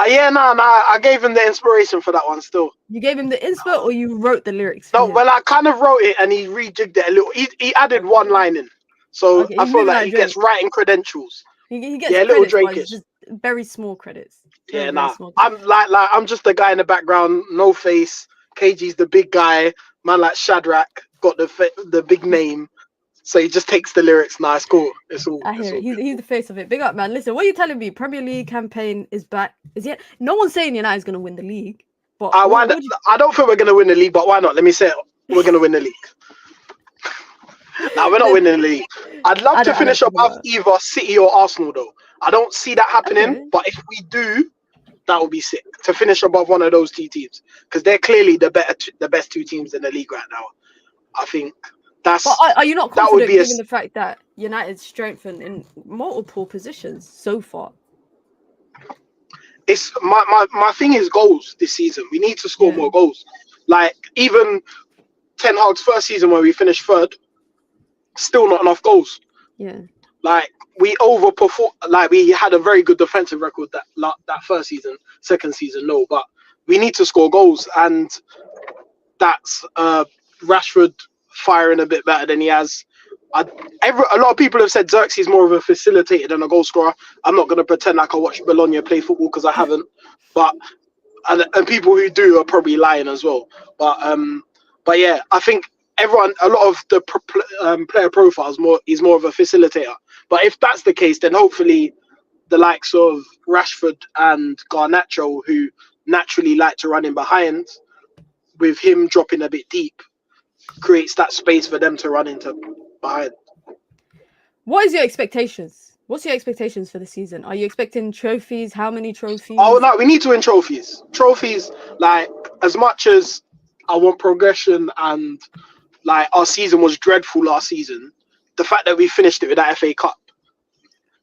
Yeah, no, I gave him the inspiration for that one still. You gave him the inspo, or you wrote the lyrics? No, well, I kind of wrote it and he rejigged it a little. He added one line in, so Okay, I feel like he gets writing credentials. He gets little credits, Drake but it's is. just very small credits. Yeah, nah. I'm like I'm just the guy in the background, no face. KG's the big guy. Man like Shadrach got the big name, so he just takes the lyrics. Nah, it's cool. It's all. I hear it. He's the face of it. Big up, man. Listen, what are you telling me? Premier League campaign is back. Is it? No one's saying United's going to win the league. But I don't think we're going to win the league, but why not? Let me say it. We're going to win the league. No, we're not winning the league. I'd love to finish above either City or Arsenal, though. I don't see that happening, but if we do, that would be sick to finish above one of those 2 teams because they're clearly the best 2 teams in the league right now. I think that's. But are you not confident given the fact that United's strengthened in multiple positions so far? It's my thing is goals this season. We need to score more goals. Like even Ten Hag's first season where we finished 3rd, still not enough goals. Yeah. Like we overperformed. Like we had a very good defensive record that first season. Second season, no. But we need to score goals, and that's Rashford firing a bit better than he has. A lot of people have said Xerxes is more of a facilitator than a goal scorer. I'm not going to pretend like I watch Bologna play football because I haven't, but and people who do are probably lying as well. But yeah, I think a lot of the player profiles is more of a facilitator. But if that's the case, then hopefully the likes of Rashford and Garnacho, who naturally like to run in behind, with him dropping a bit deep, creates that space for them to run into behind. What is your expectations? What's your expectations for the season? Are you expecting trophies? How many trophies? Oh no, we need to win trophies. Trophies, like, as much as I want progression and like our season was dreadful last season, the fact that we finished it with that FA Cup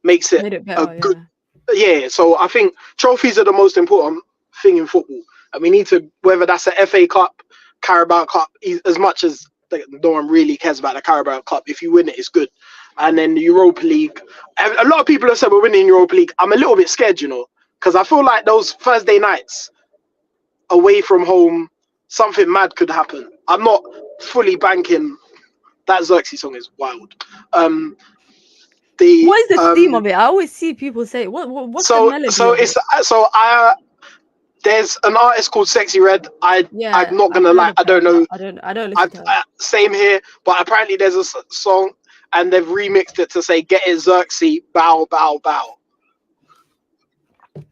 makes it, Made it better, a good. Yeah, so I think trophies are the most important thing in football, and we need to, whether that's a FA Cup, Carabao Cup, as much as no one really cares about the Carabao Cup. If you win it, it's good. And then the Europa League. A lot of people have said we're winning Europa League. I'm a little bit scared, because I feel like those Thursday nights away from home, something mad could happen. I'm not fully banking. That Xerxes song is wild. What is the theme of it? I always see people say, what's the melody? There's an artist called Sexy Red. I'm not gonna lie, I don't know. I don't listen to her. Same here, but apparently there's a song and they've remixed it to say "Get It Xerxes, bow, bow, bow."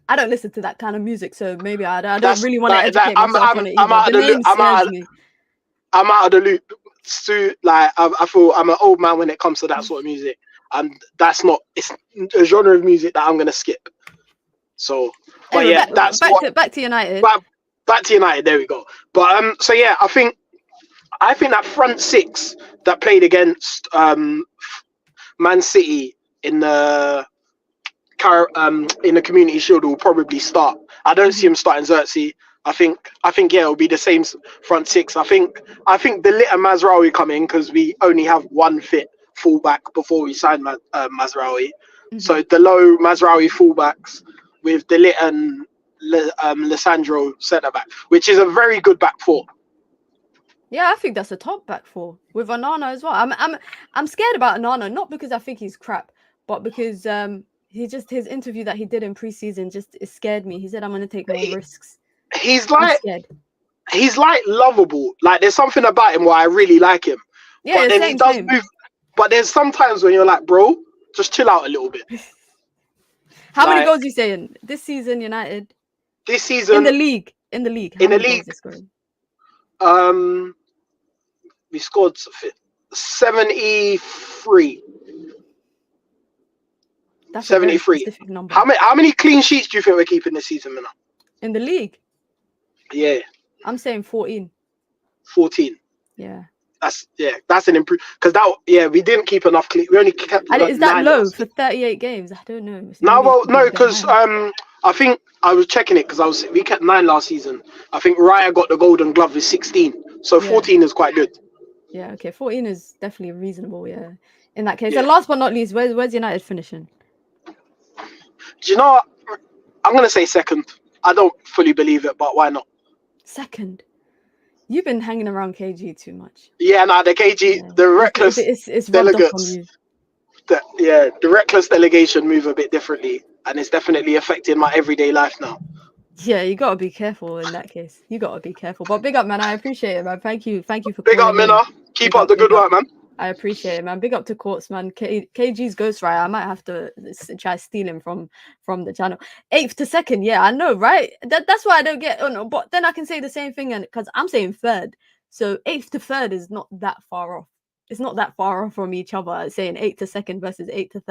I don't listen to that kind of music, so maybe I don't really want to educate myself on it. I'm out of the loop. I'm out of the loop. I feel I'm an old man when it comes to that sort of music, and it's a genre of music that I'm gonna skip. So, but anyway, yeah, back to United. Back to United. There we go. But so yeah, I think that front six that played against Man City in the Community Shield will probably start. I don't see him starting Xerxes. I think yeah, it'll be the same front six. I think De Ligt and Mazraoui come in because we only have one fit fullback before we sign Mazraoui. Mm-hmm. So the low Mazraoui fullbacks with De Ligt and Lissandro centre back, which is a very good back four. Yeah, I think that's a top back four with Onana as well. I'm scared about Onana, not because I think he's crap, but because his interview that he did in preseason it scared me. He said, "I'm going to take more risks." He's like lovable. Like, there's something about him where I really like him. Yeah, but then he does move. But there's sometimes when you're like, bro, just chill out a little bit. How many goals are you saying this season, United? This season in the league. We scored 73. That's 73. A very specific number. How many clean sheets do you think we're keeping this season, Mina? In the league? Yeah. I'm saying 14. 14. Yeah. That's an improvement, because we didn't keep enough clean. We only kept. And is that low for 38 games? I don't know. No, because I think I was checking it because we kept 9 last season. I think Raya got the Golden Glove with 16, so 14 is quite good. Yeah, okay, 14 is definitely reasonable. Yeah, in that case. And last but not least, where's United finishing? Do you know what? I'm gonna say second. I don't fully believe it, but why not? Second. You've been hanging around KG too much. Yeah, the KG, the reckless it's delegates. The reckless delegation move a bit differently, and it's definitely affecting my everyday life now. Yeah, you gotta be careful in that case. You gotta be careful. But big up, man. I appreciate it, man. Thank you for big up, Minna. Keep up the good work, man. I appreciate it, man. Big up to Courts, man. KG's ghostwriter. I might have to try steal him from the channel. 8th to 2nd, yeah, I know, right? That's why I don't get. Oh no, but then I can say the same thing, and because I'm saying 3rd, so 8th to 3rd is not that far off. It's not that far off from each other. Saying 8th to 2nd versus 8th to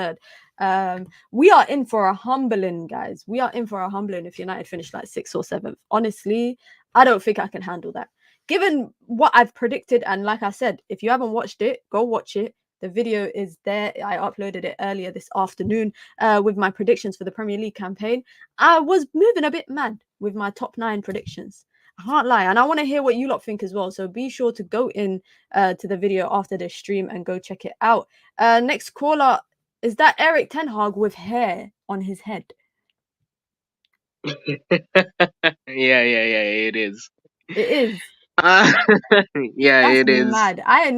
3rd. We are in for a humbling, guys. We are in for a humbling if United finish like 6th or 7th. Honestly, I don't think I can handle that. Given what I've predicted, and like I said, if you haven't watched it, go watch it. The video is there. I uploaded it earlier this afternoon with my predictions for the Premier League campaign. I was moving a bit mad with my top 9 predictions. I can't lie. And I want to hear what you lot think as well. So be sure to go in to the video after the stream and go check it out. Next caller, is that Erik Ten Hag with hair on his head? Yeah, it is. It is. Yeah, That's it is. mad. I had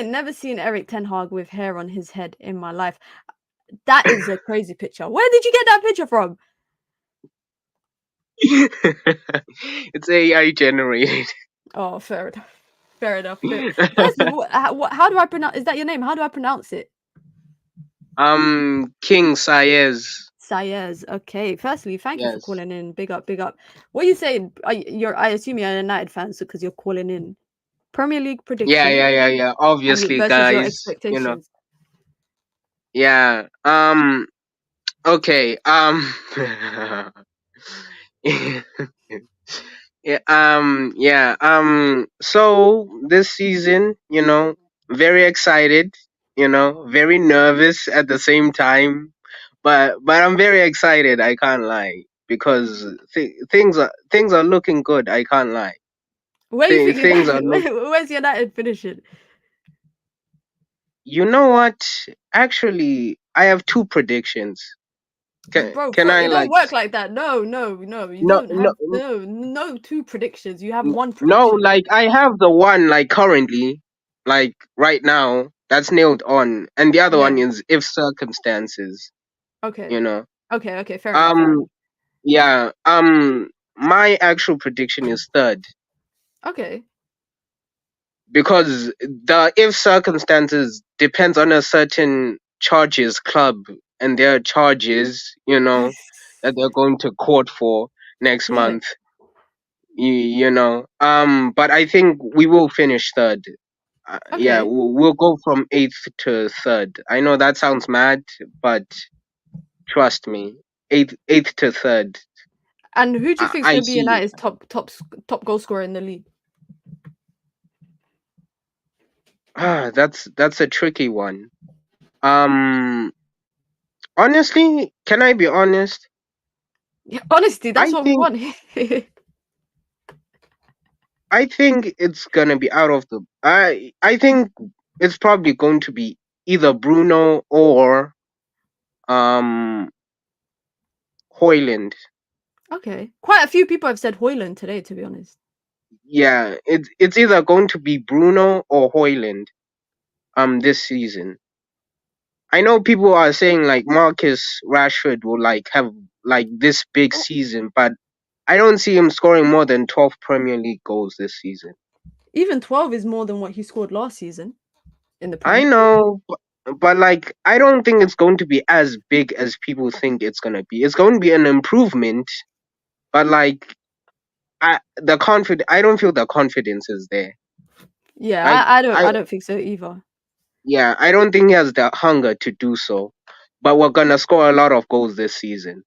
never seen Eric Ten Hag with hair on his head in my life. That is a crazy picture. Where did you get that picture from? It's AI generated. Oh, fair enough. Fair enough. Firstly, how do I pronounce? Is that your name? How do I pronounce it? King Saez. Sayez. Okay. Firstly, thank you for Yes. calling in. Big up, big up. What are you saying? I assume you're a United fan, so because you're calling in. Premier League prediction Yeah. Obviously, versus your guys. expectations. Yeah. Okay. Yeah. So this season, very excited. Very nervous at the same time, but I'm very excited. I can't lie because things are looking good. I can't lie. Where you think Things are where's United finishing? You know what? Actually, I have two predictions. Bro, Can I it don't like work like that. No. You no don't no have no two predictions. You have one no prediction. like I have the one like currently, like right now, that's nailed on, and the other Yeah. one is if circumstances. Okay. You know. Okay. Fair enough. Fair enough. Yeah. My actual prediction is third Okay. because the if circumstances depends on a certain charges club and their charges, that they're going to court for next Yeah. month. But I think we will finish third. Yeah, Okay. we'll go from eighth to third. I know that sounds mad, but trust me, eighth to third. And who do you think is I going to be see. United's top goal scorer in the league? That's a tricky one. Honestly, can I be honest? Yeah, honestly, that's I what we think want. I think it's gonna be out of the. I think it's probably going to be either Bruno or um Hoyland. Okay. Quite a few people have said Hoyland today, to be honest. Yeah, it's either going to be Bruno or Hoyland. This season. I know people are saying like Marcus Rashford will like have like this big season, but I don't see him scoring more than 12 Premier League goals this season. Even 12 is more than what he scored last season in the I Prem. know, but like I don't think it's going to be as big as people think it's gonna be. It's going to be an improvement, but like I don't feel the confidence is there. Yeah, Like I don't think so either. yeah, I don't think he has the hunger to do so. But we're gonna score a lot of goals this season.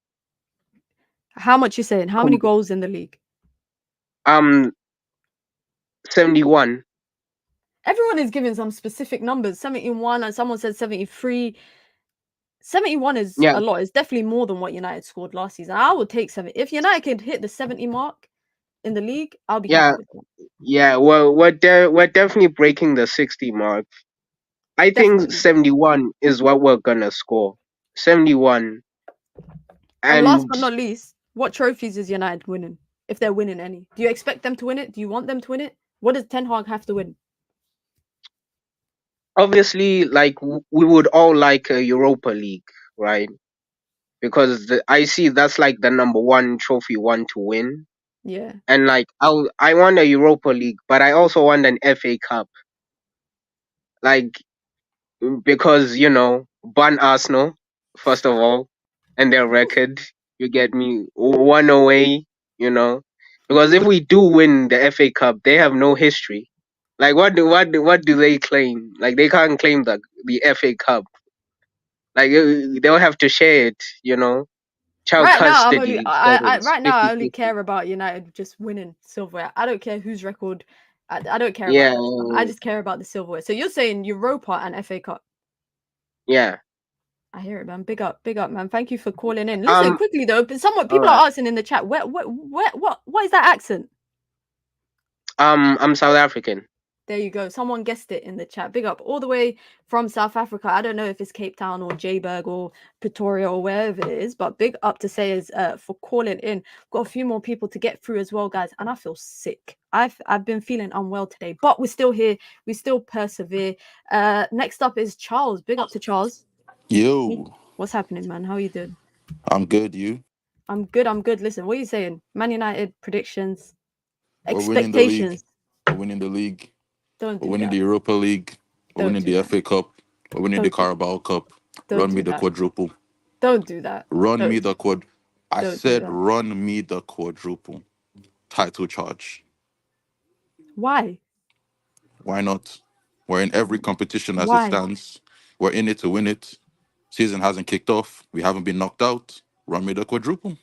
How much you saying? How many Com- goals in the league? 71. Everyone is giving some specific numbers. 71 and someone said 73. 71 is Yeah, a lot. It's definitely more than what United scored last season. I would take 7. If United could hit the 70 mark in the league, I'll be happy yeah, with that. yeah. Well, we're definitely breaking the 60 mark. I think Definitely. 71 is what we're gonna score. 71. And last And but not least, what trophies is United winning? If they're winning any. Do you expect them to win it? Do you want them to win it? What does Ten Hag have to win? obviously, like we would all like a Europa League, right? Because I see that's like the number one trophy one to win. Yeah. And like I want a Europa League, but I also want an FA Cup. Like because ban Arsenal first of all, and their record. You get me, one away. Because if we do win the FA Cup, they have no history. Like what do they claim? Like they can't claim the FA Cup. Like they'll have to share it. Child Right now, I'm only custody parents right now I only 50-50. care about United just winning silverware. I don't care whose record. I don't care about Yeah, that stuff. I just care about the silverware. So you're saying Europa and FA Cup. yeah. I hear it, man. Big up, man. Thank you for calling in. Listen Um. quickly though. But somewhat All people right. are asking in the chat. What is that accent? I'm South African. There you go. Someone guessed it in the chat. Big up all the way from South Africa. I don't know if it's Cape Town or Joburg or Pretoria or wherever it is, but big up to Sayers for calling in. Got a few more people to get through as well, guys, and I feel sick. I've been feeling unwell today, but we're still here. We still persevere. Next up is Charles. Big up to Charles. Yo, What's happening, man? How are you doing? I'm good. You? I'm good. I'm good. Listen, what are you saying? Man United predictions, We're winning the league. expectations. We're winning the league. Don't We're do winning that. the Europa League. We're Don't winning do the that. FA Cup. We're winning the Don't do that. Carabao Cup. Don't Run do me the that. quadruple. Don't do that. Run Don't me do the quad. I Don't do said that. run me the quadruple. Title charge. Why? Why not? We're in every competition as it Why? stands. We're in it to win it. Season hasn't kicked off. We haven't been knocked out. Run me the quadruple.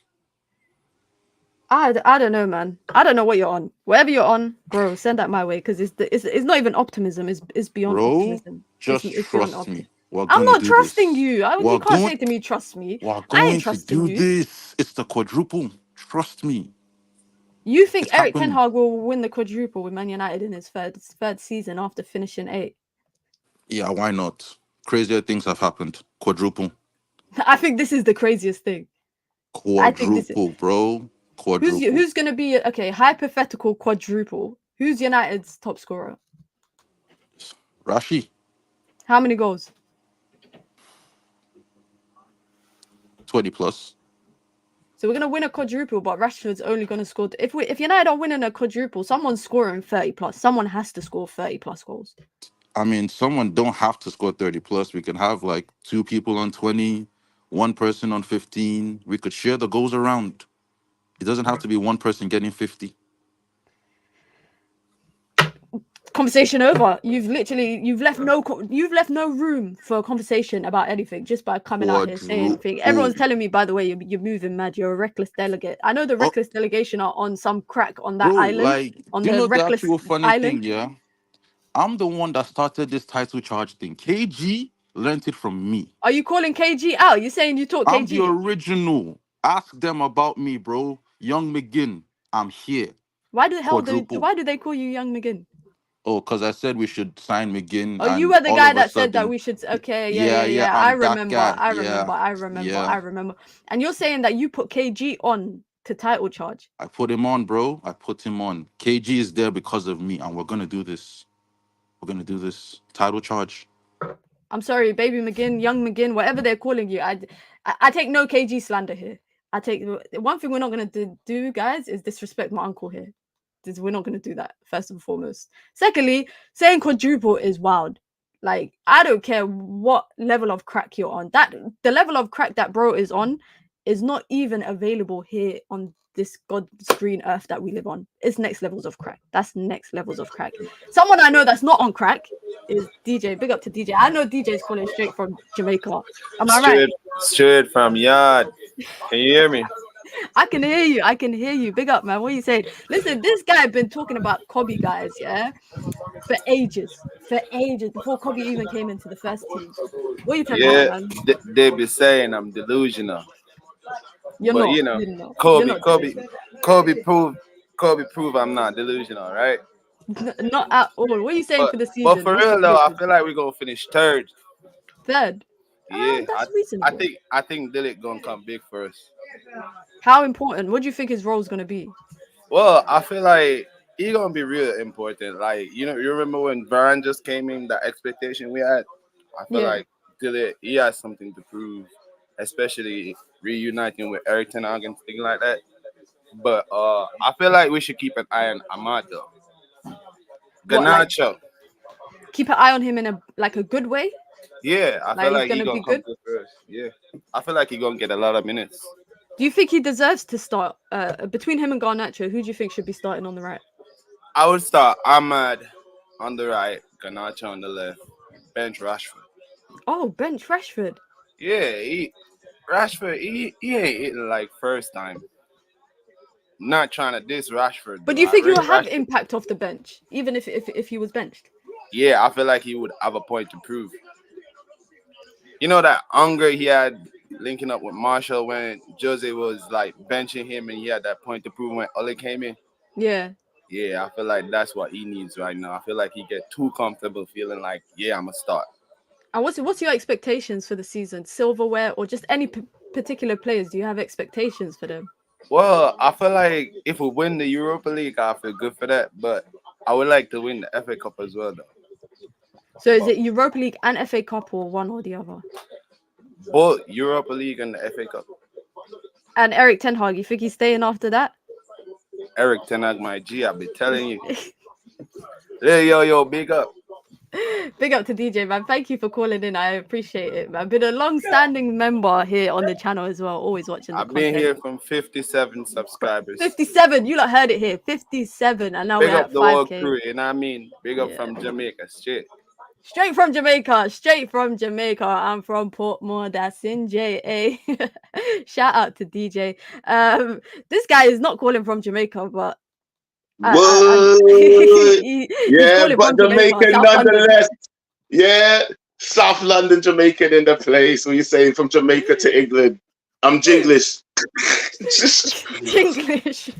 I don't know, man. I don't know what you're on. Whatever you're on, bro, send that my way because it's not even optimism. It's beyond Bro, optimism. just It's beyond trust optimism. me. We're I'm gonna not do trusting this. you. You can't say to me, trust me. We're I ain't going to trusting do you. this. It's the quadruple. Trust me. You think It's Eric Ten happening. Hag will win the quadruple with Man United in his third season after finishing 8th? Yeah, why not? Crazier things have happened. Quadruple. I think this is the craziest thing. I think this is Quadruple, bro. Quadruple. who's gonna be okay. Hypothetical quadruple. Who's United's top scorer? Rashi, How many goals? 20 plus. So we're gonna win a quadruple, but Rashford's only gonna score. If United are winning a quadruple, someone's scoring 30 plus. Someone has to score 30 plus goals. I mean, someone don't have to score 30 plus. We can have like 2 people on 20, 1 person on 15. We could share the goals around. It doesn't have to be 1 person getting 50. Conversation over. You've left no room for a conversation about anything just by coming out here saying things. Everyone's telling me, by the way, you're moving mad. You're a reckless delegate. I know the reckless delegation are on some crack on that Bro, island. like, On do you the know the reckless actual funny island. thing, yeah? I'm the one that started this title charge thing. KG learned it from me. Are you calling KG out? You're saying you taught I'm the KG? original. Ask them about me, bro. Young McGinn, I'm here. Why do Quadruple. they call you Young McGinn? Oh, because I said we should sign McGinn. Oh, you and were the all guy of a that said that sudden- we should. Okay, Yeah, yeah. I'm that guy. I remember. And you're saying that you put KG on to title charge. I put him on, bro. I put him on. KG is there because of me, and we're gonna do this. We're gonna do this. Title charge. I'm sorry, baby McGinn, young McGinn, whatever they're calling you. I take no KG slander here. I take one thing we're not gonna do, guys, is disrespect my uncle here. We're not gonna do that, first and foremost. Secondly, saying quadruple is wild. Like, I don't care what level of crack you're on. The level of crack that bro is on is not even available here on this God's green earth that we live on. It's next levels of crack. That's next levels of crack. Someone I know that's not on crack is DJ. Big up to DJ. I know DJ's calling straight from Jamaica. Am I right? Straight from yard. Can you hear me? I can hear you. Big up, man. What are you saying? Listen, this guy been talking about Kobe, guys, yeah, for ages. Before Kobe even came into the first team. What are you talking about, man? They be saying I'm delusional. You're but not. you know, You're not. Kobe prove I'm not delusional, right? Not at all. What are you saying for the season? But for real though, I feel like we're gonna finish third. Third? Yeah, that's reasonable. I think Dillick gonna come big for us. How important? What do you think his role is gonna be? Well, I feel like he's gonna be real important. Like, you remember when Varane just came in, the expectation we had? I feel like Dillick, he has something to prove, especially reuniting with Eric Ten Hag and things like that. But I feel like we should keep an eye on Ahmad though. Garnacho. Keep an eye on him in a good way? Yeah, I feel like he's gonna be come good first. Yeah, I feel like he's gonna get a lot of minutes. Do you think he deserves to start? Between him and Garnacho, who do you think should be starting on the right? I would start Ahmad on the right, Garnacho on the left, bench Rashford. Oh, bench Rashford. Yeah, Rashford, he ain't hitting like first time. Not trying to diss Rashford. But do you think he'll have impact off the bench, even if he was benched? Yeah, I feel like he would have a point to prove. You know that hunger he had linking up with Marshall when Jose was like benching him and he had that point to prove when Ole came in? Yeah. yeah, I feel like that's what he needs right now. I feel like he get too comfortable feeling like, yeah, I'm a start. And what's your expectations for the season? Silverware or just any particular players? Do you have expectations for them? Well, I feel like if we win the Europa League, I feel good for that. But I would like to win the FA Cup as well, though. So is it Europa League and FA Cup or one or the other? Both Europa League and the FA Cup. And Eric Ten Hag, you think he's staying after that? Eric Ten Hag, my G, I've been telling you. Hey, yo, big up. Big up to DJ, man. Thank you for calling in. I appreciate it, man. Been a long-standing member here on the channel as well. Always watching the I've content. been here from 57 subscribers. 57. You lot heard it here. 57. And now Big we're up at the whole 5K. crew, you know what I mean? Big up from Jamaica, straight. Straight from Jamaica. Straight from Jamaica. I'm from Portmore. That's in JA. Shout out to DJ. This guy is not calling from Jamaica, but he's yeah, calling but from Jamaica, Jamaican South London. nonetheless. Yeah, South London Jamaican in the place. What are you saying from Jamaica to England? I'm Jinglish. Jinglish.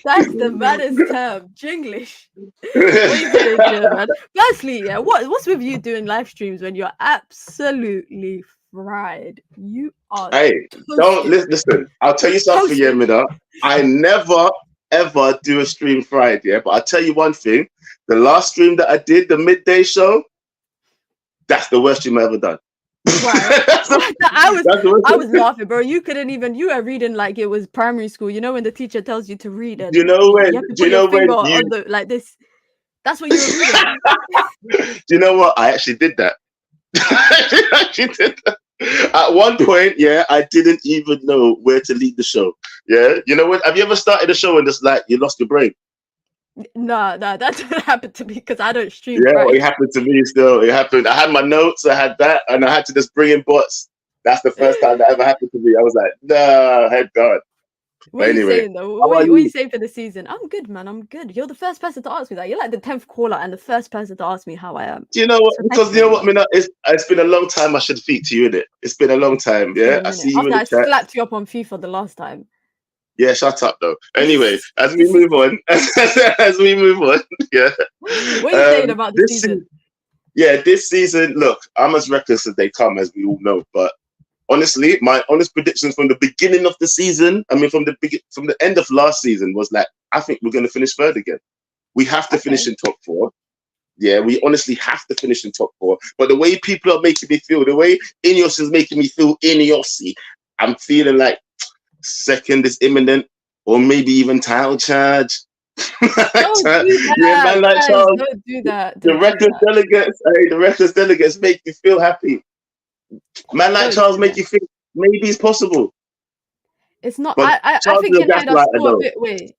That's the maddest term. Jinglish. What are you saying, man? Firstly, yeah, what's with you doing live streams when you're absolutely fried? You are. Hey, don't listen. I'll tell you something, yeah, Mina. I never ever do a stream fried, yeah. But I'll tell you one thing: the last stream that I did, the midday show, that's the worst stream I ever done. Right. I was laughing, bro. You couldn't even. You were reading like it was primary school. You know when the teacher tells you to read, and you know when? You have to put your finger on the like this. That's what you were reading. Do you know what? I actually did that. I actually did that. At one point, yeah, I didn't even know where to lead the show. Yeah, you know what? Have you ever started a show and just like you lost your brain? No, that didn't happen to me because I don't stream. Yeah, right? It happened to me still. It happened. I had my notes, I had that, and I had to just bring in bots. That's the first time that ever happened to me. I was like, nah, head God. What are you saying though? What are you saying for the season? I'm good, man. I'm good. You're the first person to ask me that. You're like the 10th caller and the first person to ask me how I am. Do you know what? Because you know what, Mina? It's been a long time I should speak to you, innit? It's been a long time, yeah? I see you After in the I chat. slapped you up on FIFA the last time. Yeah, shut up though. Anyway, as we move on, yeah. What are you saying about this season? This season, look, I'm as reckless as they come, as we all know. But honestly, my honest predictions from the beginning of the season, I mean, from the end of last season, was like, I think we're going to finish third again. We have to finish in top 4. Yeah, we honestly have to finish in top 4. But the way people are making me feel, the way Ineos is making me feel Ineosy, I'm feeling like second is imminent, or maybe even title charge. Don't do Yeah, man, like guys, Charles, don't do that. the reckless delegates make you feel happy. Man like Charles make you feel maybe it's possible. It's not. But I Charles think is a United are gaslighter, still a though. bit. Wait,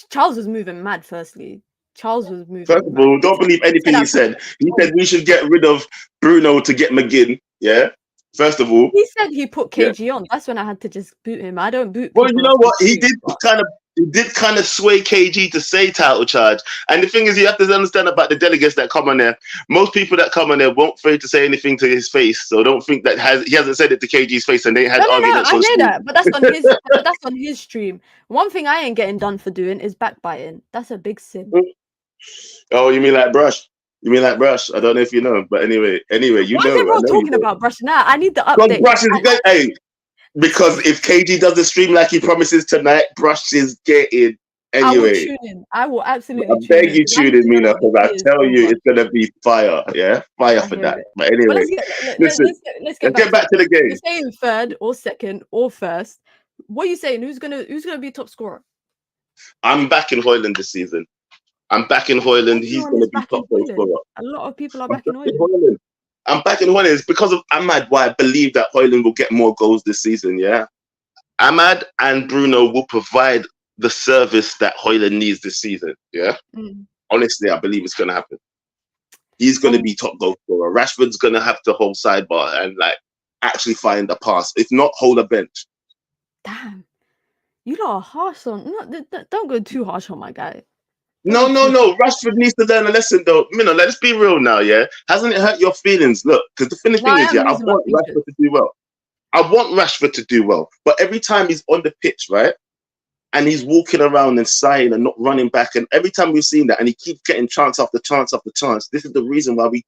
Charles was moving mad. Firstly, Charles was moving. First of all, don't believe anything he said. He said we should get rid of Bruno to get McGinn. Yeah. First of all, he said he put KG on. That's when I had to just boot him. I don't boot. Well, you know what? He did kind of sway KG to say title charge. And the thing is, you have to understand about the delegates that come on there. Most people that come on there won't afraid to say anything to his face. So don't think that he hasn't said it to KG's face and they had arguments. No, I hear that, but that's on his. That's on his stream. One thing I ain't getting done for doing is backbiting. That's a big sin. Oh, you mean like Brush? You mean like Brush? I don't know if you know, but anyway, you Why know. Why is everyone talking about Brush now? I need the update. Brush is good. Hey, because if KG does the stream like he promises tonight, Brush is getting anyway. I will absolutely. I beg you tune in, Mina, because I tell you it's gonna be fire. Yeah, fire for that. But anyway, let's get back to the game. You're saying third or second or first. What are you saying? Who's gonna be top scorer? I'm back in Hoyland this season. I'm back in Hoyland. He's going to be top goal scorer. A lot of people are back in Hoyland. I'm back in Hoyland. It's because of Ahmad why I believe that Hoyland will get more goals this season, yeah? Ahmad and Bruno will provide the service that Hoyland needs this season, yeah? Honestly, I believe it's going to happen. He's going to be top goal scorer. Rashford's going to have to hold sidebar and like actually find a pass. If not, hold a bench. Damn. You lot are harsh on... Don't go too harsh on my guy. No. Rashford needs to learn a lesson, though. Mino, let's be real now, yeah? Hasn't it hurt your feelings? Look, because the thing is, yeah, I want Rashford to do well. But every time he's on the pitch, right? and he's walking around and sighing and not running back. And every time we've seen that, and he keeps getting chance after chance after chance, this is the reason why we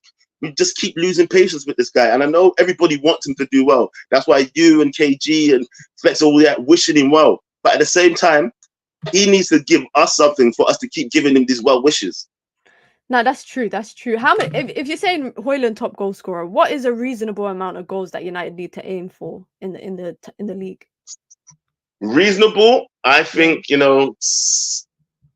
just keep losing patience with this guy. And I know everybody wants him to do well. That's why you and KG and Flex, all that, wishing him well. But at the same time, he needs to give us something for us to keep giving him these well wishes. No, that's true. That's true. How many? If you're saying Højlund top goal scorer, what is a reasonable amount of goals that United need to aim for in the league? Reasonable, I think, in the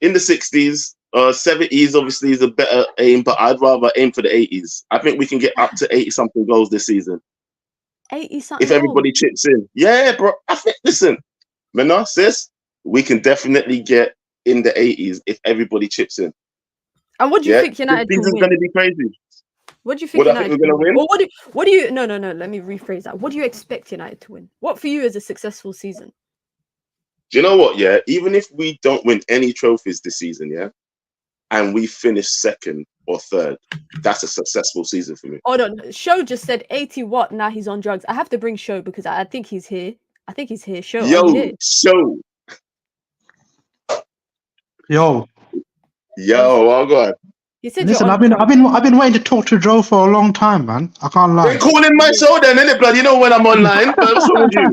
60s. 70s obviously is a better aim, but I'd rather aim for the 80s. I think we can get up to 80 something goals this season. 80 something. If everybody chips in. Yeah, bro. I think, listen, Mena, sis, we can definitely get in the 80s if everybody chips in. And what do you think United this can season's win? going to be crazy. What do you think What I United think we're can going to win? Or what do you no, let me rephrase that. What do you expect United to win? What for you is a successful season? Do you know what, yeah? Even if we don't win any trophies this season, yeah, and we finish second or third, that's a successful season for me. Hold on. Show just said 80 what? Now he's on drugs. I have to bring Show because I think he's here. I think he's here. Show. Yo, are you here? Show. Yo. Oh god. He said, listen, I've been waiting to talk to Joe for a long time, man. I can't lie. Then call in my show then, innit, blood? You know when I'm online. What's wrong with you?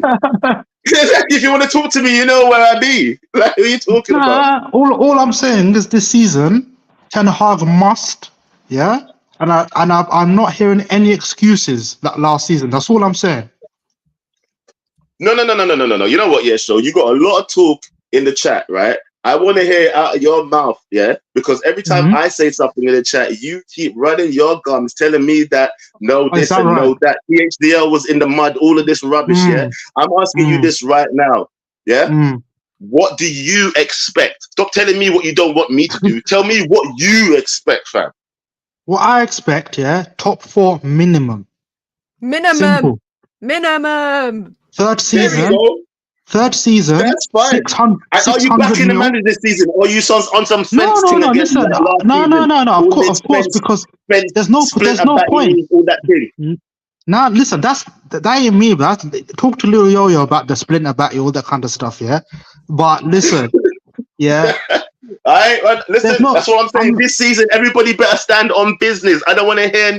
If you want to talk to me, you know where I be. Like, who are you talking about? All I'm saying is this season, Ten Hag must, yeah? And I'm not hearing any excuses that last season. That's all I'm saying. No. You know what, yeah, so you got a lot of talk in the chat, right? I want to hear it out of your mouth, yeah? Because every time I say something in the chat, you keep running your gums, telling me that no this and right? no that. PHDL was in the mud, all of this rubbish, yeah? I'm asking you this right now, yeah? What do you expect? Stop telling me what you don't want me to do. Tell me what you expect, fam. What I expect, yeah? Top 4 minimum. Minimum. Third season. That's fine. 600, are you backing the manager this season, or are you on some fence thing again? Listen, no. Of course, because there's no point. All that thing. Now, listen, that ain't me, but talk to Lil Yo-Yo about the splinter batty, all that kind of stuff, yeah. But listen, yeah. Listen, that's what I'm saying. This season, everybody better stand on business. I don't want to hear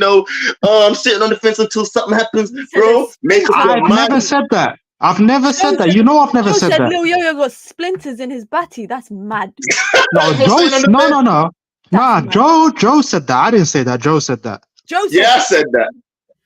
I'm sitting on the fence until something happens, bro. I've never said that. I've never said that. You know, I've never said that. Lil Yo-Yo got splinters in his batty. That's mad. No. Nah, Joe said that. I didn't say that. Joe said that. I said that.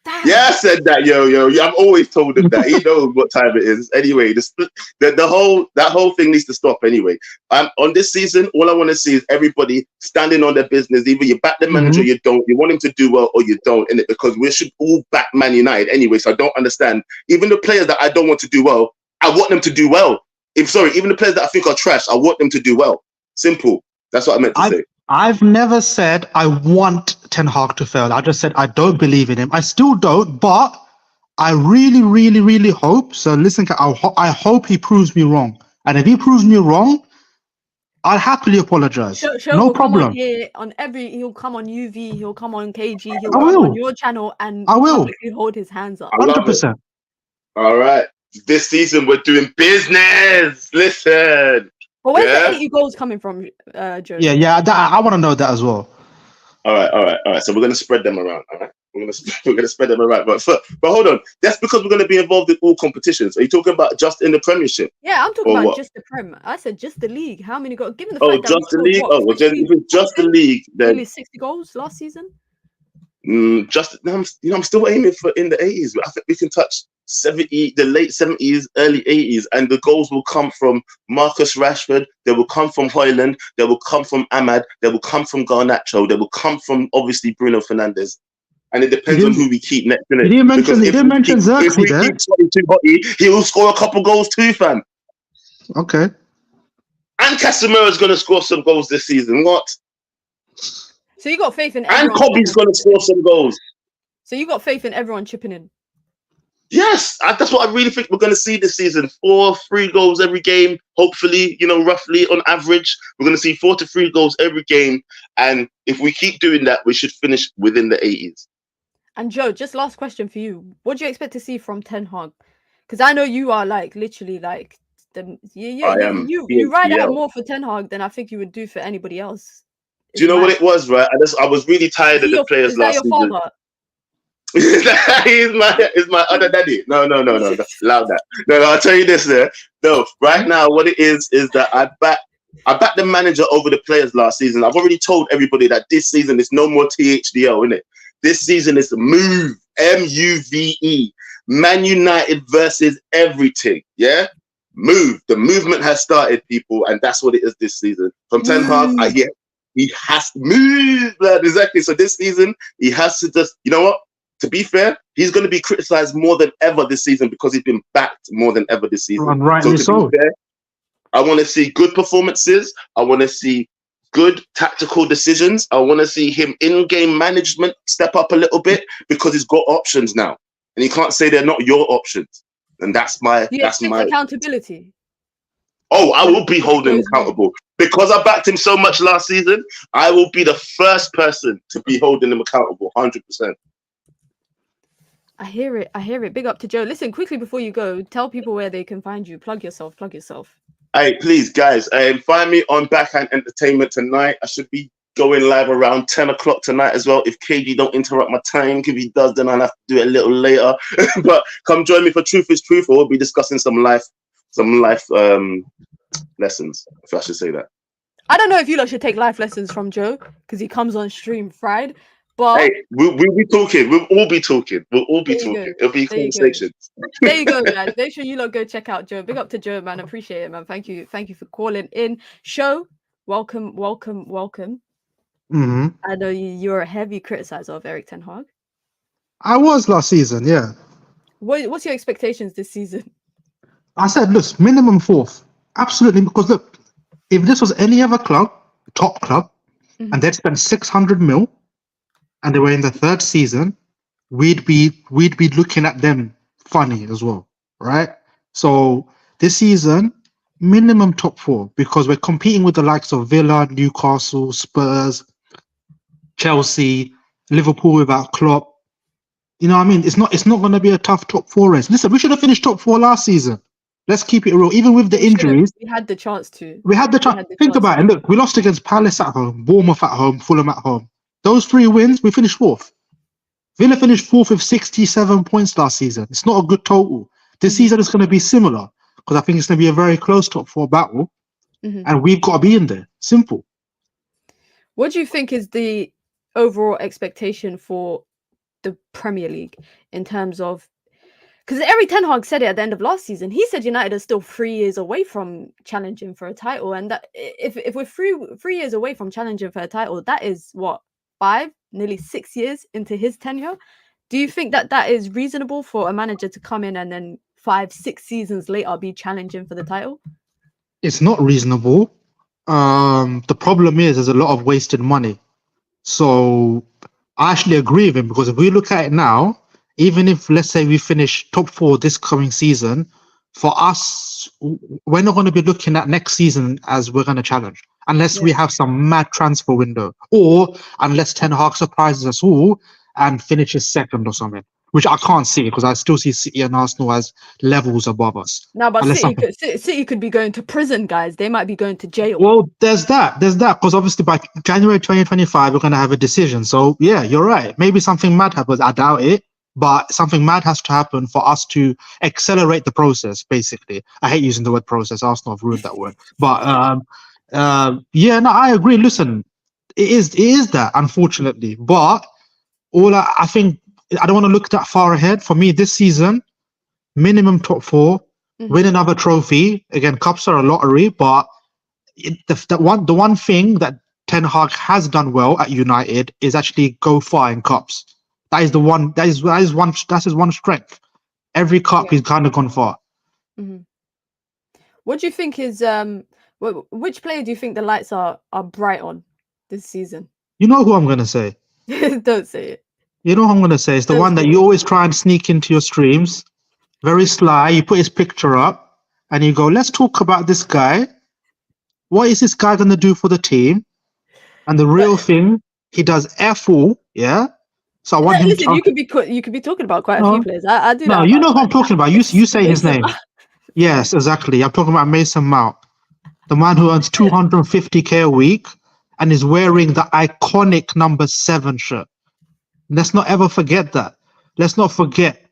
Damn. Yeah, I said that, yo. I've always told him that. He knows what time it is. Anyway, that whole thing needs to stop. Anyway, on this season, all I want to see is everybody standing on their business. Either you back the manager, or you don't. You want him to do well, or you don't. In it, because we should all back Man United anyway. So I don't understand. Even the players that I don't want to do well, I want them to do well. Even the players that I think are trash, I want them to do well. Simple. That's what I meant to say. I've never said I want Ten Hag to fail. I just said I don't believe in him. I still don't, but I really, really, really hope. So listen, I hope he proves me wrong. And if he proves me wrong, I'll happily apologize. No problem. He'll come on UV, he'll come on KG, he'll come on your channel and publicly hold his hands up. 100%. All right. This season we're doing business. Listen. But where's the 80 goals coming from, Joe? Yeah, I want to know that as well. All right. So we're gonna spread them around. All right, we're gonna spread them around. But hold on, that's because we're gonna be involved in all competitions. Are you talking about just in the Premiership? Yeah, I'm talking about just the Prem. I said just the league. How many goals? Given the fact just the league. If it's just the league, then only 60 goals last season. I'm still aiming for in the 80s. I think we can touch 70, the late 70s, early 80s, and the goals will come from Marcus Rashford. They will come from Højlund. They will come from Ahmad. They will come from Garnacho. They will come from obviously Bruno Fernandes. And it depends on who we keep next. He didn't mention Xerxes. If we keep too hotty, he will score a couple goals too, fam. Okay. And Casemiro is going to score some goals this season. What? So you got faith in everyone. And Kobe's going to score some goals. So you got faith in everyone chipping in. Yes, that's what I really think we're going to see this season. 4-3 goals every game, hopefully, roughly on average. We're going to see 4 to 3 goals every game. And if we keep doing that, we should finish within the 80s. And Joe, just last question for you. What do you expect to see from Ten Hag? Because I know you are literally I am you ride out PHDL. more for Ten Hag than I think you would do for anybody else. Do you know what it was, right? I was really tired of the players Is that last your season. father? He's my other daddy. No. Allow that. No, I'll tell you this there. No, right now what it is that I back the manager over the players last season. I've already told everybody that this season is no more THDL, innit? This season is MOVE, MUVE. Man United versus everything. Yeah? Move. The movement has started, people, and that's what it is this season. From Ten Hag, he has to move, lad. Exactly. So this season, he has to just, you know what? To be fair, he's going to be criticized more than ever this season because he's been backed more than ever this season. And rightly so. To be fair, I want to see good performances. I want to see good tactical decisions. I want to see him in-game management step up a little bit because he's got options now, and you can't say they're not your options. And that's my accountability. Oh, I will be holding him accountable because I backed him so much last season. I will be the first person to be holding him accountable, 100%. I hear it. Big up to Joe. Listen, quickly before you go, tell people where they can find you. Plug yourself. Hey, please, guys, find me on Backhand Entertainment tonight. I should be going live around 10 o'clock tonight as well. If KD don't interrupt my time, if he does, then I'll have to do it a little later. But come join me for Truth is Truth, or we'll be discussing some life lessons, if I should say that. I don't know if you lot should take life lessons from Joe because he comes on stream fried. But hey, we'll be talking. We'll all be talking. It'll be conversations. There you go, guys. Make sure you lot go check out Joe. Big up to Joe, man. Appreciate it, man. Thank you for calling in. Show, welcome. Mm-hmm. I know you're a heavy criticizer of Erik ten Hag. I was last season, yeah. What's your expectations this season? I said, look, minimum fourth. Absolutely, because look, if this was any other club, top club, and they'd spent 600 mil, and they were in the third season, we'd be looking at them funny as well, right? So this season, minimum top four, because we're competing with the likes of Villa, Newcastle, Spurs, Chelsea, Liverpool without Klopp. You know what I mean? It's not going to be a tough top four race. Listen, we should have finished top four last season. Let's keep it real. Even with the injuries, we had the chance to. Think about it. Look, we lost against Palace at home, Bournemouth at home, Fulham at home. Those 3 wins, we finished fourth. Villa finished fourth with 67 points last season. It's not a good total. This season is going to be similar because I think it's going to be a very close top four battle, and we've got to be in there. Simple. What do you think is the overall expectation for the Premier League in terms of? Because Erik ten Hag said it at the end of last season. He said United are still 3 years away from challenging for a title, and that if we're 3 years away from challenging for a title, that is what, 5, nearly 6 years into his tenure. Do you think that is reasonable for a manager to come in and then 5-6 seasons later be challenging for the title? It's not reasonable. The problem is there's a lot of wasted money. So I actually agree with him, because if we look at it now, even if, let's say, we finish top 4 this coming season, for us, we're not going to be looking at next season as we're going to challenge, unless we have some mad transfer window, or unless Ten Hag surprises us all and finishes second or something, which I can't see, because I still see City and Arsenal as levels above us. No, but City could be going to prison, guys. They might be going to jail. Well, there's that, because obviously by January 2025, we're going to have a decision. So, yeah, you're right. Maybe something mad happens. I doubt it. But something mad has to happen for us to accelerate the process, basically. I hate using the word process. Arsenal have ruined that word. But, I agree. Listen, it is that, unfortunately. But I think, I don't want to look that far ahead. For me, this season, minimum top 4, win another trophy. Again, cups are a lottery, but the one thing that Ten Hag has done well at United is actually go far in cups. That is the one. That's his one strength. Every cup he's kind of gone far. What do you think is which player do you think the lights are bright on this season? You know who I'm gonna say. Don't say it. You know who I'm gonna say. It's the one that you always try and sneak into your streams. Very sly. You put his picture up and you go, "Let's talk about this guy. What is this guy gonna do for the team?" And the real thing, he does F all, yeah. So I want him. Listen, you could be talking about quite a few players. I do. No, you know who I'm talking about. You say his name. Yes, exactly. I'm talking about Mason Mount, the man who earns 250k a week and is wearing the iconic number 7 shirt. Let's not ever forget that. Let's not forget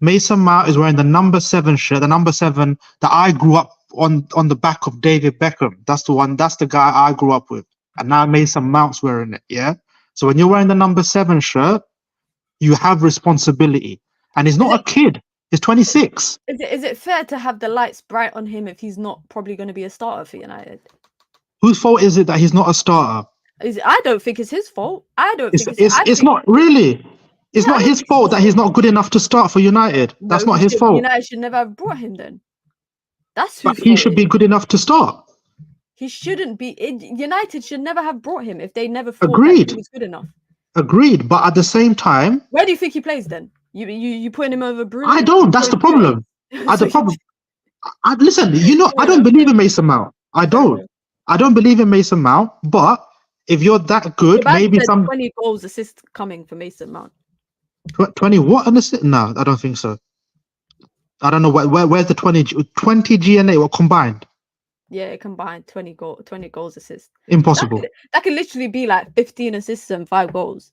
Mason Mount is wearing the number 7 shirt, the number 7 that I grew up on the back of David Beckham. That's the one. That's the guy I grew up with. And now Mason Mount's wearing it. Yeah. So when you're wearing the number 7 shirt, you have responsibility. And he's not a kid. He's 26. Is it fair to have the lights bright on him if he's not probably going to be a starter for United? Whose fault is it that he's not a starter? I don't think it's his fault. I don't think it's not really. It's not his fault that he's not good enough to start for United. That's not his fault. United should never have brought him then. That's whose But he should be good enough to start. He shouldn't be. United should never have brought him if they never thought Agreed. that he was good enough. Agreed. But at the same time, where do you think he plays then? You putting him over Bruno? I don't. That's the problem. The problem. Listen, I don't believe in Mason Mount. I don't. I don't believe in Mason Mount. But if you're that good, maybe some 20 goals assists coming for Mason Mount. 20 what an assist? No, I don't think so. I don't know where's the 20 GNA or combined. Yeah, combined 20 goals assists. Impossible. That could literally be like 15 assists and 5 goals.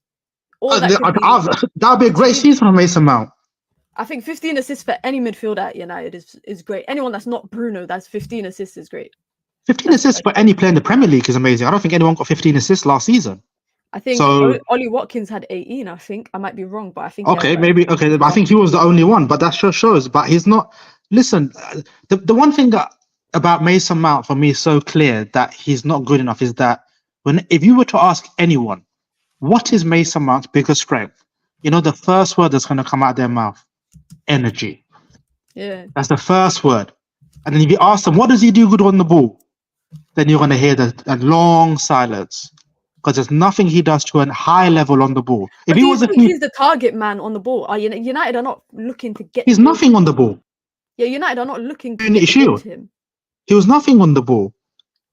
That'd be a great season for Mason Mount. I think 15 assists for any midfielder at United is great. Anyone that's not Bruno, that's 15 assists is great. 15 assists for any player in the Premier League is amazing. I don't think anyone got 15 assists last season. I think Ollie Watkins had 18. I think I might be wrong, but I think I think he was the only one, but that shows. But he's not. Listen, the one thing that about Mason Mount for me is so clear that he's not good enough is that if you were to ask anyone, what is Mason Mount's biggest strength? The first word that's going to come out of their mouth, energy. Yeah, that's the first word. And then if you ask them, what does he do good on the ball? Then you're going to hear a long silence. Because there's nothing he does to a high level on the ball. If he was he's the target man on the ball. United are not looking to get. He's nothing on the ball. Yeah, United are not looking to get him. He was nothing on the ball.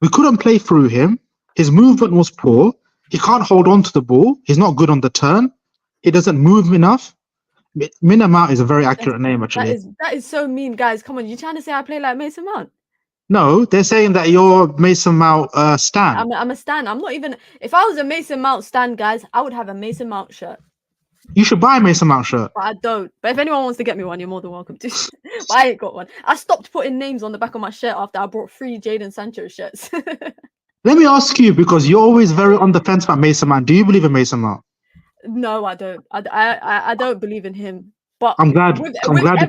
We couldn't play through him. His movement was poor. He can't hold on to the ball. He's not good on the turn. He doesn't move enough. Minamufc is a very accurate name, actually. That is so mean, guys. Come on, you trying to say I play like Mason Mount? No, they're saying that you're Mason Mount stan. I'm a stan. I'm not even. If I was a Mason Mount stan, guys, I would have a Mason Mount shirt. You should buy a Mason Mount shirt. But I don't. But if anyone wants to get me one, you're more than welcome to. But I ain't got one. I stopped putting names on the back of my shirt after I bought 3 Jadon Sancho shirts. Let me ask you, because you're always very on the fence about Mason Mount. Do you believe in Mason Mount? No, I don't. I don't believe in him. But I'm glad you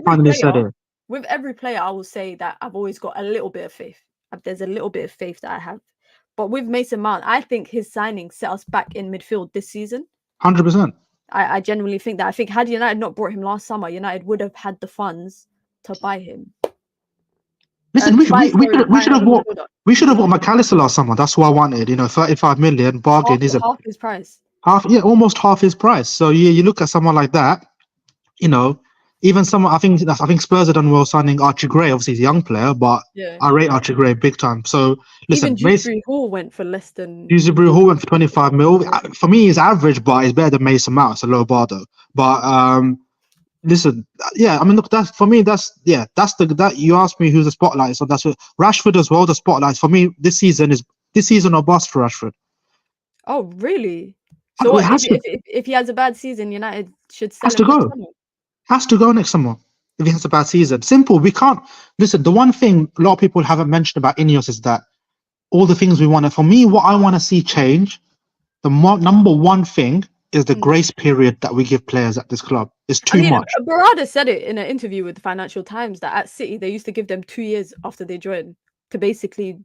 finally said it. With every player, I will say that I've always got a little bit of faith. There's a little bit of faith that I have. But with Mason Mount, I think his signing set us back in midfield this season. 100%. I genuinely think that. I think had United not brought him last summer, United would have had the funds to buy him. Listen, we should have bought McAllister last summer. That's what I wanted. 35 million bargain is half his price. Almost half his price. So you look at someone like that, even someone I think Spurs have done well signing Archie Gray. Obviously, he's a young player, but I rate Archie Gray big time. So listen, even Dewsbury Hall went for less than. Dewsbury Hall went for 25 mil. For me, he's average, but he's better than Mason Mount. It's a low bar though. But listen, yeah, I mean, look, that's that you asked me who's the spotlight. So that's what Rashford as well. The spotlight for me this season or bust for Rashford. Oh really? So if he has a bad season, United should sell him. Has to go next summer if he has a bad season. Simple. We can't listen. The one thing a lot of people haven't mentioned about Ineos is that all the things we want. For me, what I want to see change, the number one thing is the grace period that we give players at this club. It's too much. Barada said it in an interview with the Financial Times that at City they used to give them 2 years after they join to basically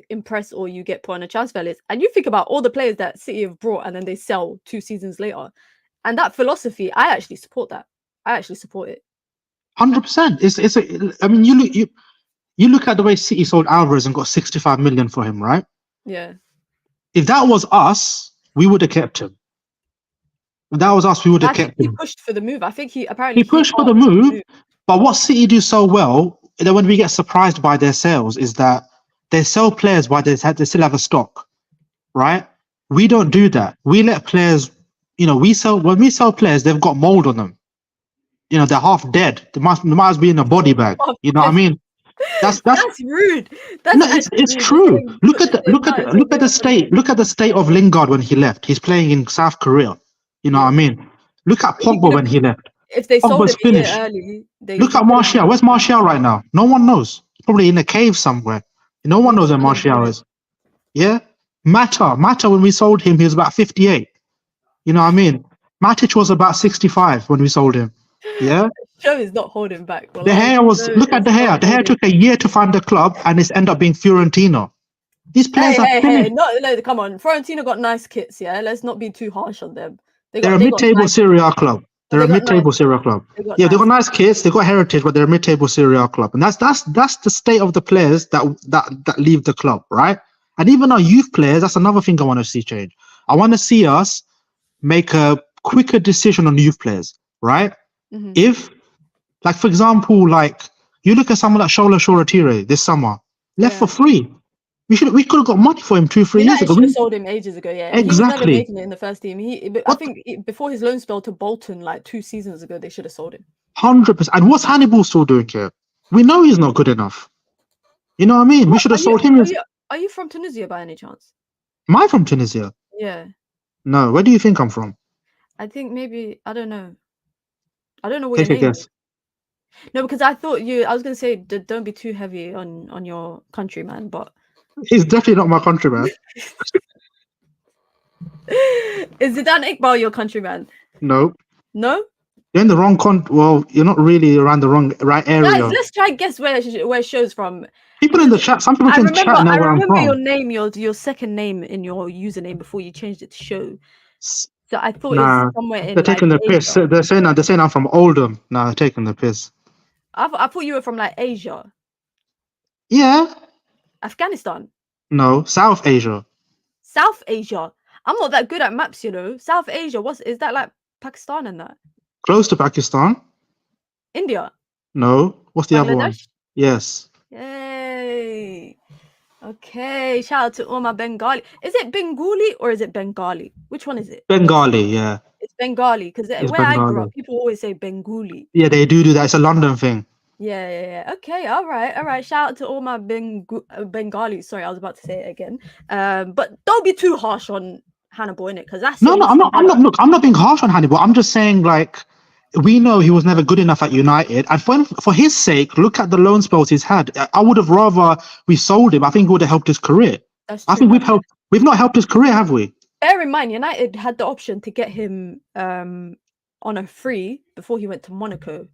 impress or you get put on a transfer list. And you think about all the players that City have brought and then they sell 2 seasons later, and that philosophy, I actually support that. I actually support it. 100%. I mean, you look at the way City sold Alvarez and got 65 million for him, right? Yeah. If that was us, we would have kept him. If that was us, we would have kept him. He pushed for the move. I think he pushed for the move. But what City do so well, that when we get surprised by their sales, is that they sell players while they still have a stock, right? We don't do that. We let players, when we sell players, they've got mold on them. They're half dead. They might be in a body bag. You know what I mean? That's That's rude. That's no, actually it's rude. You're true. saying put the same amount as Look at every the other state. Look at the state of Lingard when he left. He's playing in South Korea. You know what I Yeah. mean? Look at He Pogba could when have, he left. if they sold him Pogba's a year finished. early, Look he at could have Martial. been. Where's Martial right now? No one knows. Probably in a cave somewhere. No one He's knows where Martial unemployed. is. Yeah. Mata, when we sold him, he was about 58. You know what I mean? Matic was about 65 when we sold him. Yeah. Show is not holding back. De Wallahi, Gea was, Show look at is De not Gea. De Gea holding. took a year to find a club and it's ended up being Fiorentina. These players are Hey, finished. no, come on. Fiorentina got nice kits, yeah. Let's not be too harsh on them. They're a They got mid-table nice, Serie A club. but They're they a got nice mid-table kits. Serie A club. They got Yeah, they got nice. nice kids. They got heritage, but they're a mid-table Serie A club, and that's the state of the players that leave the club, right? And even our youth players, that's another thing I want to see change. I want to see us make a quicker decision on youth players, right? Mm-hmm. If, like, for example, like you look at someone like Shola Shoretire this summer, left for free. We could have got money for him 2-3 years United ago. should have sold him ages ago. Yeah, he was never Exactly. making it in the first team. I think before his loan spell to Bolton, like 2 seasons ago, they should have sold him. 100%. And what's Hannibal still doing here? We know he's not good enough. You know what I mean? We should have sold him. Are you from Tunisia by any chance? Am I from Tunisia? Yeah. No. Where do you think I'm from? I think maybe, I don't know. I don't know what Take your a name guess. is. No, because I was going to say, don't be too heavy on your country, man, but... He's definitely not my countryman. Is Zidane Iqbal your countryman? No. No? You're in the wrong well, you're not really around the right area. Guys, let's try and guess where show's from. People in the chat, some people in the chat know where I'm remember from. your name, your second name in your username before you changed it to show. So I thought it was somewhere in they're taking the Asia. piss. They're saying I'm from Oldham. No, they're taking the piss. I thought you were from like Asia. Yeah. Afghanistan. No, South Asia. South Asia. I'm not that good at maps, you know. South Asia. Is that like Pakistan and that? Close to Pakistan. India. No. What's the other one? Bangladesh? Yes. Yay. Okay. Shout out to all my Bengali. Is it Bengali or is it Bengali? Which one is it? Bengali, yeah. It's Bengali because where I grew up, people always say Bengali. Yeah, they do that. It's a London thing. Yeah. Okay, all right. Shout out to all my Bengali. Sorry, I was about to say it again. But don't be too harsh on Hannibal, innit? Because that's no. I'm not. Look, I'm not being harsh on Hannibal. I'm just saying, like, we know he was never good enough at United, and for his sake, look at the loan spells he's had. I would have rather we sold him. I think it would have helped his career. That's true, I think we've not helped his career, have we? Bear in mind, United had the option to get him on a free before he went to Monaco.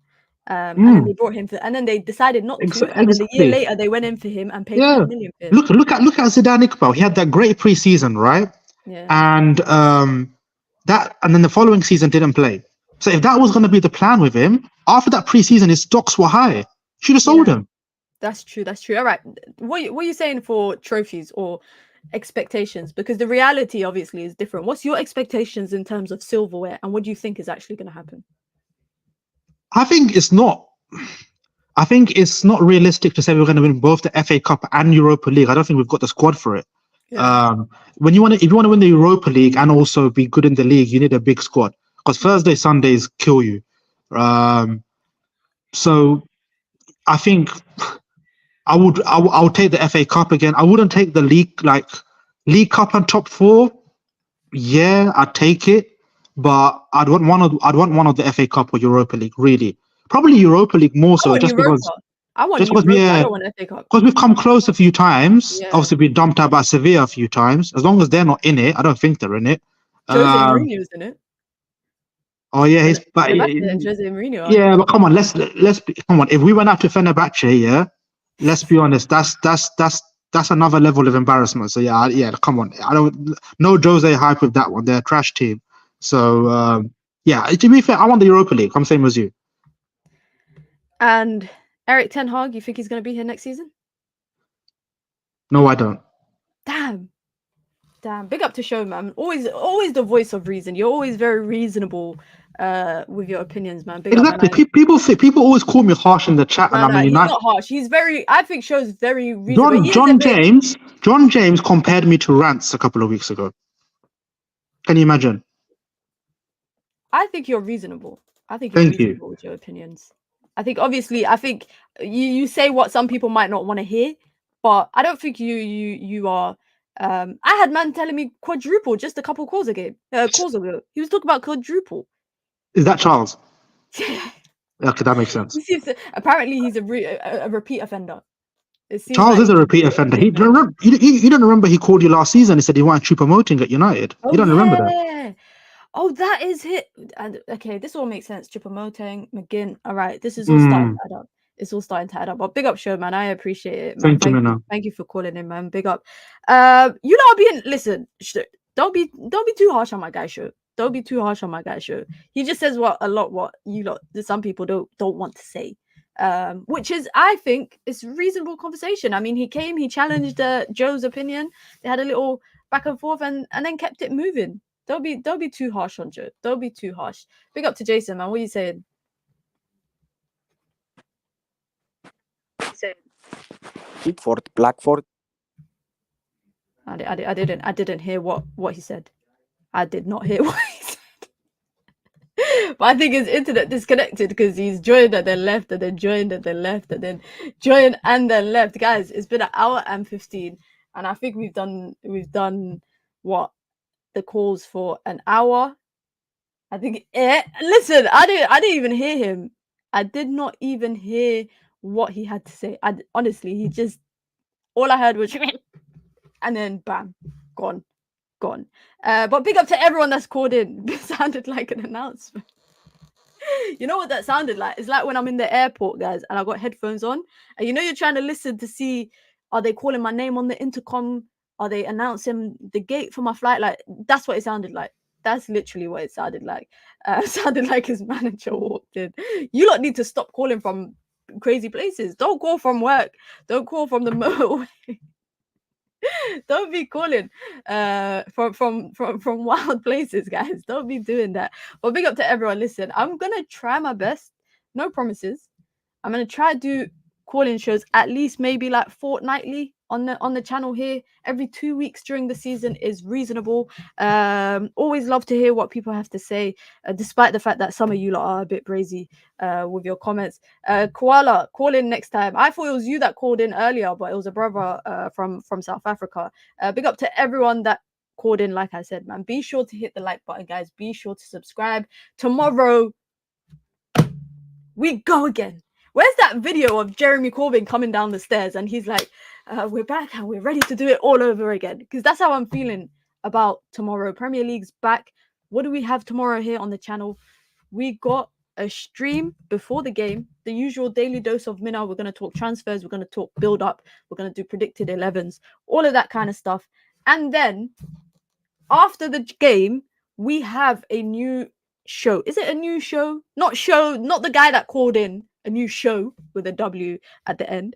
And then they brought him and then they decided not to. And then a year later, they went in for him and paid 10 million for him. Look at Zidane Iqbal. He had that great pre-season, right? Yeah. And then the following season didn't play. So if that was going to be the plan with him, after that pre-season, his stocks were high. Should have sold him. That's true. All right. What are you saying for trophies or expectations? Because the reality obviously is different. What's your expectations in terms of silverware, and what do you think is actually going to happen? I think it's not realistic to say we're going to win both the FA Cup and Europa League. I don't think we've got the squad for it. Yeah. If you want to win the Europa League and also be good in the league, you need a big squad because Thursday, Sundays kill you. So I think I would take the FA Cup again. I wouldn't take the league, like League Cup and top 4. Yeah, I'd take it. But I'd want one of the FA Cup or Europa League, really. Probably Europa League more so, just because. I want Europa. I don't want FA Cup. Because we've come close a few times. Yeah. Obviously, we dumped out by Sevilla a few times. As long as they're not in it, I don't think they're in it. Jose Mourinho's in it. Oh yeah, Jose Mourinho. Yeah, but come on, let's come on. If we went out to Fenerbahce, yeah, let's be honest. That's another level of embarrassment. So yeah, come on. No Jose hype with that one. They're a trash team. So, yeah, to be fair, I want the Europa League. I'm same as you. And Eric Ten Hag, you think he's going to be here next season? No, I don't. Damn. Big up to Show, man. Always the voice of reason. You're always very reasonable with your opinions, man. Big exactly. Up, people always call me harsh in the chat, and he's not harsh. I think Show's very reasonable. John James compared me to Rance a couple of weeks ago. Can you imagine? I think you're reasonable. I think you're reasonable with your opinions. I think obviously, you say what some people might not want to hear, but I don't think you are. I had man telling me quadruple just a couple calls ago. He was talking about quadruple. Is that Charles? Okay, that makes sense. Apparently, he's a repeat offender. It seems Charles like is a repeat offender. You don't remember he called you last season. He said he wanted you promoting at United. Oh, You don't remember that? Oh, that is it. And okay, this all makes sense. Choupo-Moting, McGinn. All right, this is all starting to add up. It's all starting to add up. But big up, show, man. I appreciate it, man. Thank you for calling in, man. Big up. You know, being listen. Don't be too harsh on my guy, show. Don't be too harsh on my guy, show. He just says what you lot. Some people don't want to say. Which is, I think, it's reasonable conversation. I mean, he challenged Joe's opinion. They had a little back and forth, and then kept it moving. Don't be too harsh on Joe. Don't be too harsh. Big up to Jason, man. What are you saying? Pickford, Blackford. I didn't hear what he said. I did not hear what he said. But I think his internet disconnected because he's joined and then left and then joined and then left and then joined and then left. Guys, it's been an hour and 15, and I think we've done what the calls for an hour. I think listen, I didn't even hear him. I did not even hear what he had to say. Honestly, he just, all I heard was and then bam, gone. But big up to everyone that's called in. It sounded like an announcement. You know what that sounded like? It's like when I'm in the airport, guys, and I got headphones on, and you know you're trying to listen to see, are they calling my name on the intercom? Are they announcing the gate for my flight? Like, that's what it sounded like. That's literally what it sounded like. It sounded like his manager walked in. You lot need to stop calling from crazy places. Don't call from work. Don't call from the motorway. Don't be calling from wild places, guys. Don't be doing that. But big up to everyone. Listen, I'm gonna try my best. No promises. I'm gonna try to do call-in shows at least maybe like fortnightly on the channel here. Every 2 weeks during the season is reasonable. Always love to hear what people have to say, despite the fact that some of you lot are a bit brazy with your comments. Koala, call in next time. I thought it was you that called in earlier, but it was a brother from South Africa. Big up to everyone that called in. Like I said, man, be sure to hit the like button, guys. Be sure to subscribe. Tomorrow we go again. Where's that video of Jeremy Corbyn coming down the stairs and he's like, we're back and we're ready to do it all over again? Because that's how I'm feeling about tomorrow. Premier League's back. What do we have tomorrow here on the channel? We got a stream before the game, the usual daily dose of Mina. We're going to talk transfers. We're going to talk build up. We're going to do predicted 11s, all of that kind of stuff. And then after the game, we have a new show. Is it a new show? Not the guy that called in. A new show with a W at the end.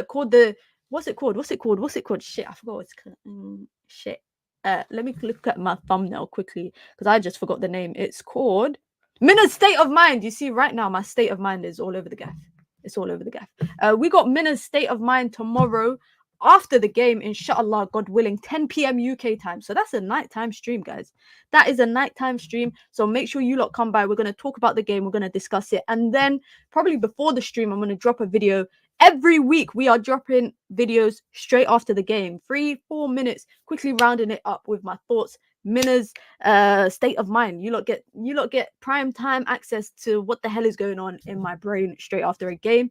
Called the what's it called? Shit, I forgot what it's called. Shit. Let me look at my thumbnail quickly because I just forgot the name. It's called Mina's State of Mind. You see, right now my state of mind is all over the gaff. It's all over the gaff. We got Mina's State of Mind tomorrow after the game, inshallah, God willing, 10 p.m. UK time. So that's a nighttime stream, guys. That is a nighttime stream. So make sure you lot come by. We're going to talk about the game. We're going to discuss it. And then probably before the stream, I'm going to drop a video. Every week, we are dropping videos straight after the game. 3-4 minutes, quickly rounding it up with my thoughts. Mina's state of mind. You lot get prime time access to what the hell is going on in my brain straight after a game.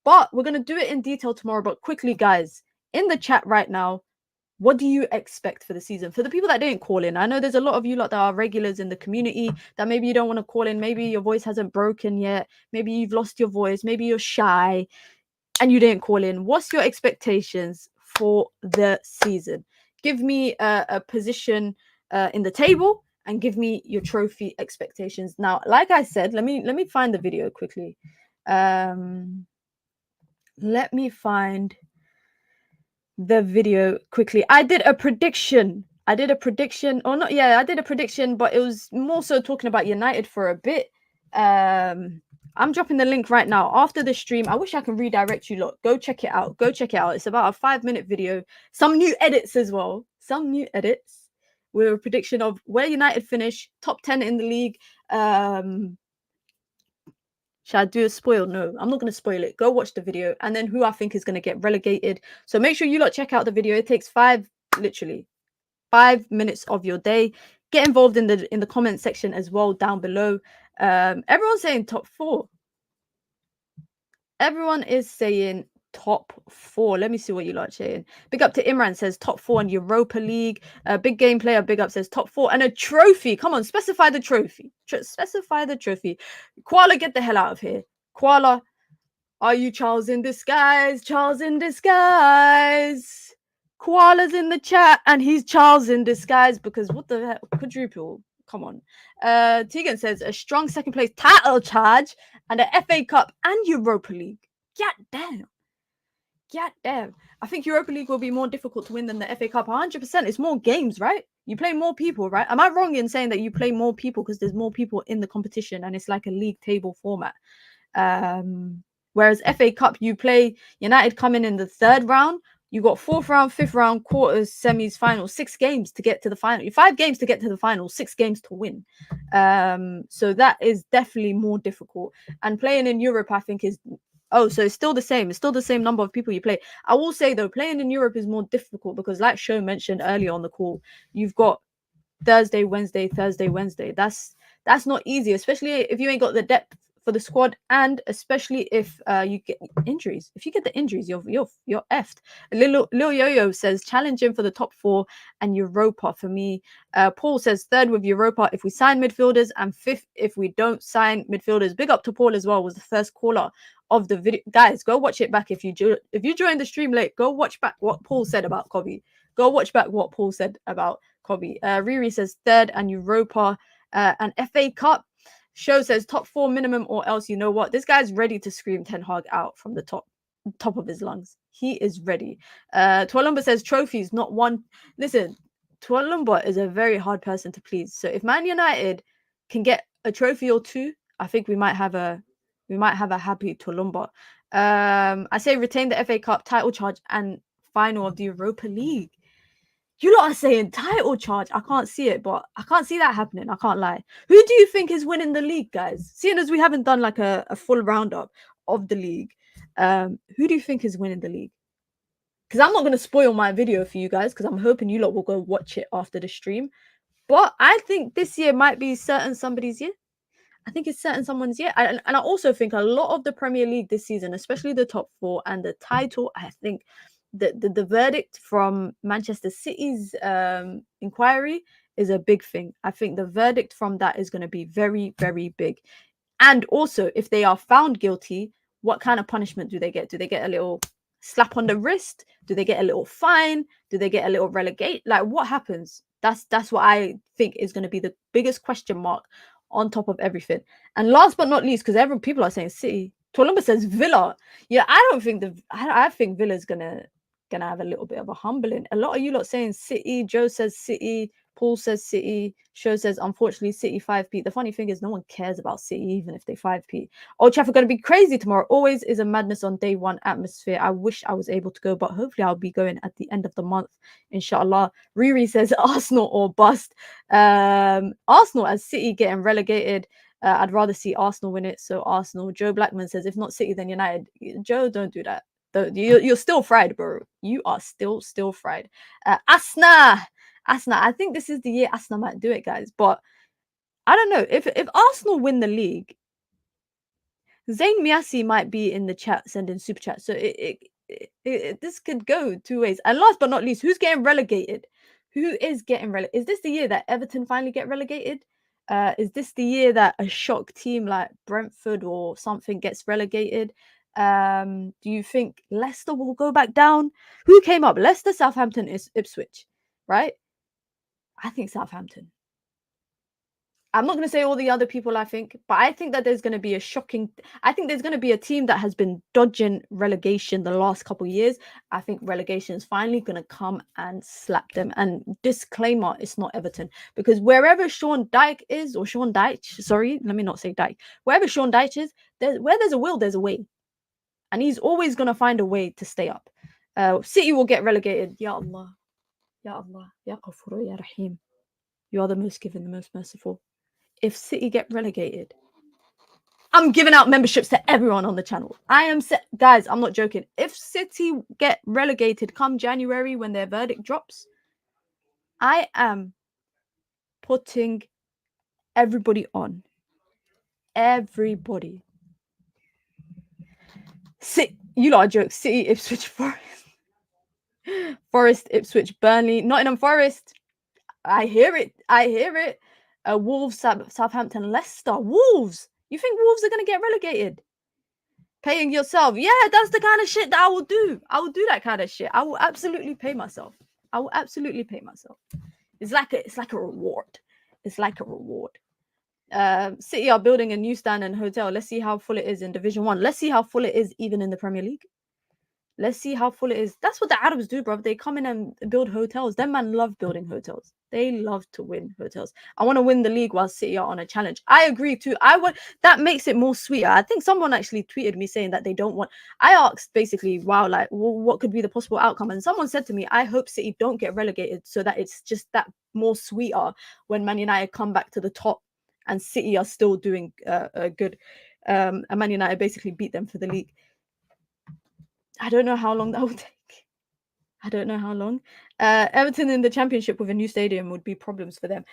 But we're going to do it in detail tomorrow. But quickly, guys, in the chat right now, what do you expect for the season? For the people that didn't call in, I know there's a lot of you lot that are regulars in the community that maybe you don't want to call in. Maybe your voice hasn't broken yet. Maybe you've lost your voice. Maybe you're shy and you didn't call in. What's your expectations for the season? Give me a position in the table and give me your trophy expectations. Now, like I said, let me find the video quickly. Let me find the video quickly. I did a prediction, but it was more so talking about United for a bit. I'm dropping the link right now after the stream. I wish I can redirect you lot. Go check it out. It's about a 5-minute video. Some new edits as well. With a prediction of where United finish, top 10 in the league, Should I do a spoil? No, I'm not going to spoil it. Go watch the video, and then who I think is going to get relegated. So make sure you lot check out the video. It takes literally 5 minutes of your day. Get involved in the comment section as well down below. Everyone's saying top 4. Everyone is saying top 4. Let me see what you lot are saying. Big up to Imran, says top 4 in Europa League. Big game player, big up, says top 4 and a trophy. Come on, specify the trophy. Specify the trophy. Koala, get the hell out of here. Koala, are you Charles in disguise? Charles in disguise. Koala's in the chat and he's Charles in disguise because what the hell? Quadruple. Come on. Tegan says a strong second place title charge and a FA Cup and Europa League. God damn. God damn. I think Europa League will be more difficult to win than the FA Cup. 100%. It's more games, right? You play more people, right? Am I wrong in saying that you play more people because there's more people in the competition and it's like a league table format? Whereas FA Cup, you play United coming in the 3rd round. You got 4th round, 5th round, quarters, semis, finals, 6 games to get to the final. 5 games to get to the final, 6 games to win. So that is definitely more difficult. And playing in Europe, I think is so it's still the same. It's still the same number of people you play. I will say though, playing in Europe is more difficult because, like Sho mentioned earlier on the call, you've got Thursday, Wednesday, Thursday, Wednesday. That's not easy, especially if you ain't got the depth for the squad, and especially if you get injuries. If you get the injuries, you're effed. Lil Yo-Yo says challenging for the top 4 and Europa for me. Paul says 3rd with Europa if we sign midfielders and 5th if we don't sign midfielders. Big up to Paul as well. Was the first caller of the video. Guys, go watch it back if you joined the stream late. Go watch back what Paul said about Kobe. Go watch back what Paul said about Kobe. Riri says 3rd and Europa and FA Cup. Show says top 4 minimum or else. You know what? This guy's ready to scream Ten Hag out from the top of his lungs. He is ready. Twalumba says trophies, not one. Listen, Twalumba is a very hard person to please. So if Man United can get a trophy or 2, I think we might have a happy Twalumba. I say retain the FA Cup title charge and final of the Europa League. You lot are saying title charge. I can't see it, but I can't see that happening. I can't lie. Who do you think is winning the league, guys? Seeing as we haven't done like a full roundup of the league, who do you think is winning the league? Because I'm not going to spoil my video for you guys because I'm hoping you lot will go watch it after the stream. But I think this year might be certain somebody's year. I think it's certain someone's year. And I also think a lot of the Premier League this season, especially the top 4 and the title, I think the verdict from Manchester City's inquiry is a big thing. I think the verdict from that is going to be very, very big. And also, if they are found guilty, what kind of punishment do they get? Do they get a little slap on the wrist? Do they get a little fine? Do they get a little relegate? Like, what happens? That's what I think is going to be the biggest question mark on top of everything. And last but not least, because people are saying City, Tolumba says Villa. Yeah, I think Villa's gonna have a little bit of a humbling. A lot of you lot saying City. Joe says City. Paul says City. Show says unfortunately City 5p. The funny thing is no one cares about City even if they 5p. Old Trafford going to be crazy tomorrow. Always is a madness on day 1 atmosphere. I wish I was able to go, but hopefully I'll be going at the end of the month, inshallah. Riri says Arsenal or bust. Arsenal as City getting relegated. I'd rather see Arsenal win it. So Arsenal. Joe Blackman says if not City then United. Joe, don't do that. You're still fried, bro. You are still fried. Asna, I think this is the year Asna might do it, guys. But I don't know if Arsenal win the league, Zayn Miasi might be in the chat sending super chat. So this could go 2 ways. And last but not least, who's getting relegated? Who is getting relegated? Is this the year that Everton finally get relegated? Is this the year that a shock team like Brentford or something gets relegated? Do you think Leicester will go back down? Who came up? Leicester, Southampton, Ipswich, right? I think Southampton. I'm not going to say all the other people I think, but I think that there's going to be I think there's going to be a team that has been dodging relegation the last couple of years. I think relegation is finally going to come and slap them. And disclaimer, it's not Everton. Because wherever Sean Dyche is, or Sean Dyche, sorry, let me not say Dyche. Wherever Sean Dyche is, where there's a will, there's a way. And he's always going to find a way to stay up. City will get relegated. Ya Allah. Ya Allah. Ya Ghafur, Ya Rahim. You are the most giving, the most merciful. If City get relegated, I'm giving out memberships to everyone on the channel. Guys, I'm not joking. If City get relegated come January when their verdict drops, I am putting everybody on. Everybody. You lot are jokes. City, Ipswich, Forest. Forest, Ipswich, Burnley, Nottingham Forest. I hear it. Wolves, Southampton, Leicester. Wolves. You think Wolves are going to get relegated? Paying yourself. Yeah, that's the kind of shit that I will do. I will do that kind of shit. I will absolutely pay myself. It's like a reward. City are building a new stand and hotel. Let's see how full it is in Division 1. Let's see how full it is even in the Premier League. Let's see how full it is. That's what the Arabs do, bro. They come in and build hotels. Them man love building hotels. They love to win hotels. I want to win the league while City are on a challenge. I agree too. That makes it more sweeter. I think someone actually tweeted me saying that they don't want. I asked basically, wow, like, what could be the possible outcome? And someone said to me, I hope City don't get relegated so that it's just that more sweeter when Man United come back to the top and City are still doing good. And Man United basically beat them for the league. I don't know how long that will take. I don't know how long. Everton in the Championship with a new stadium would be problems for them.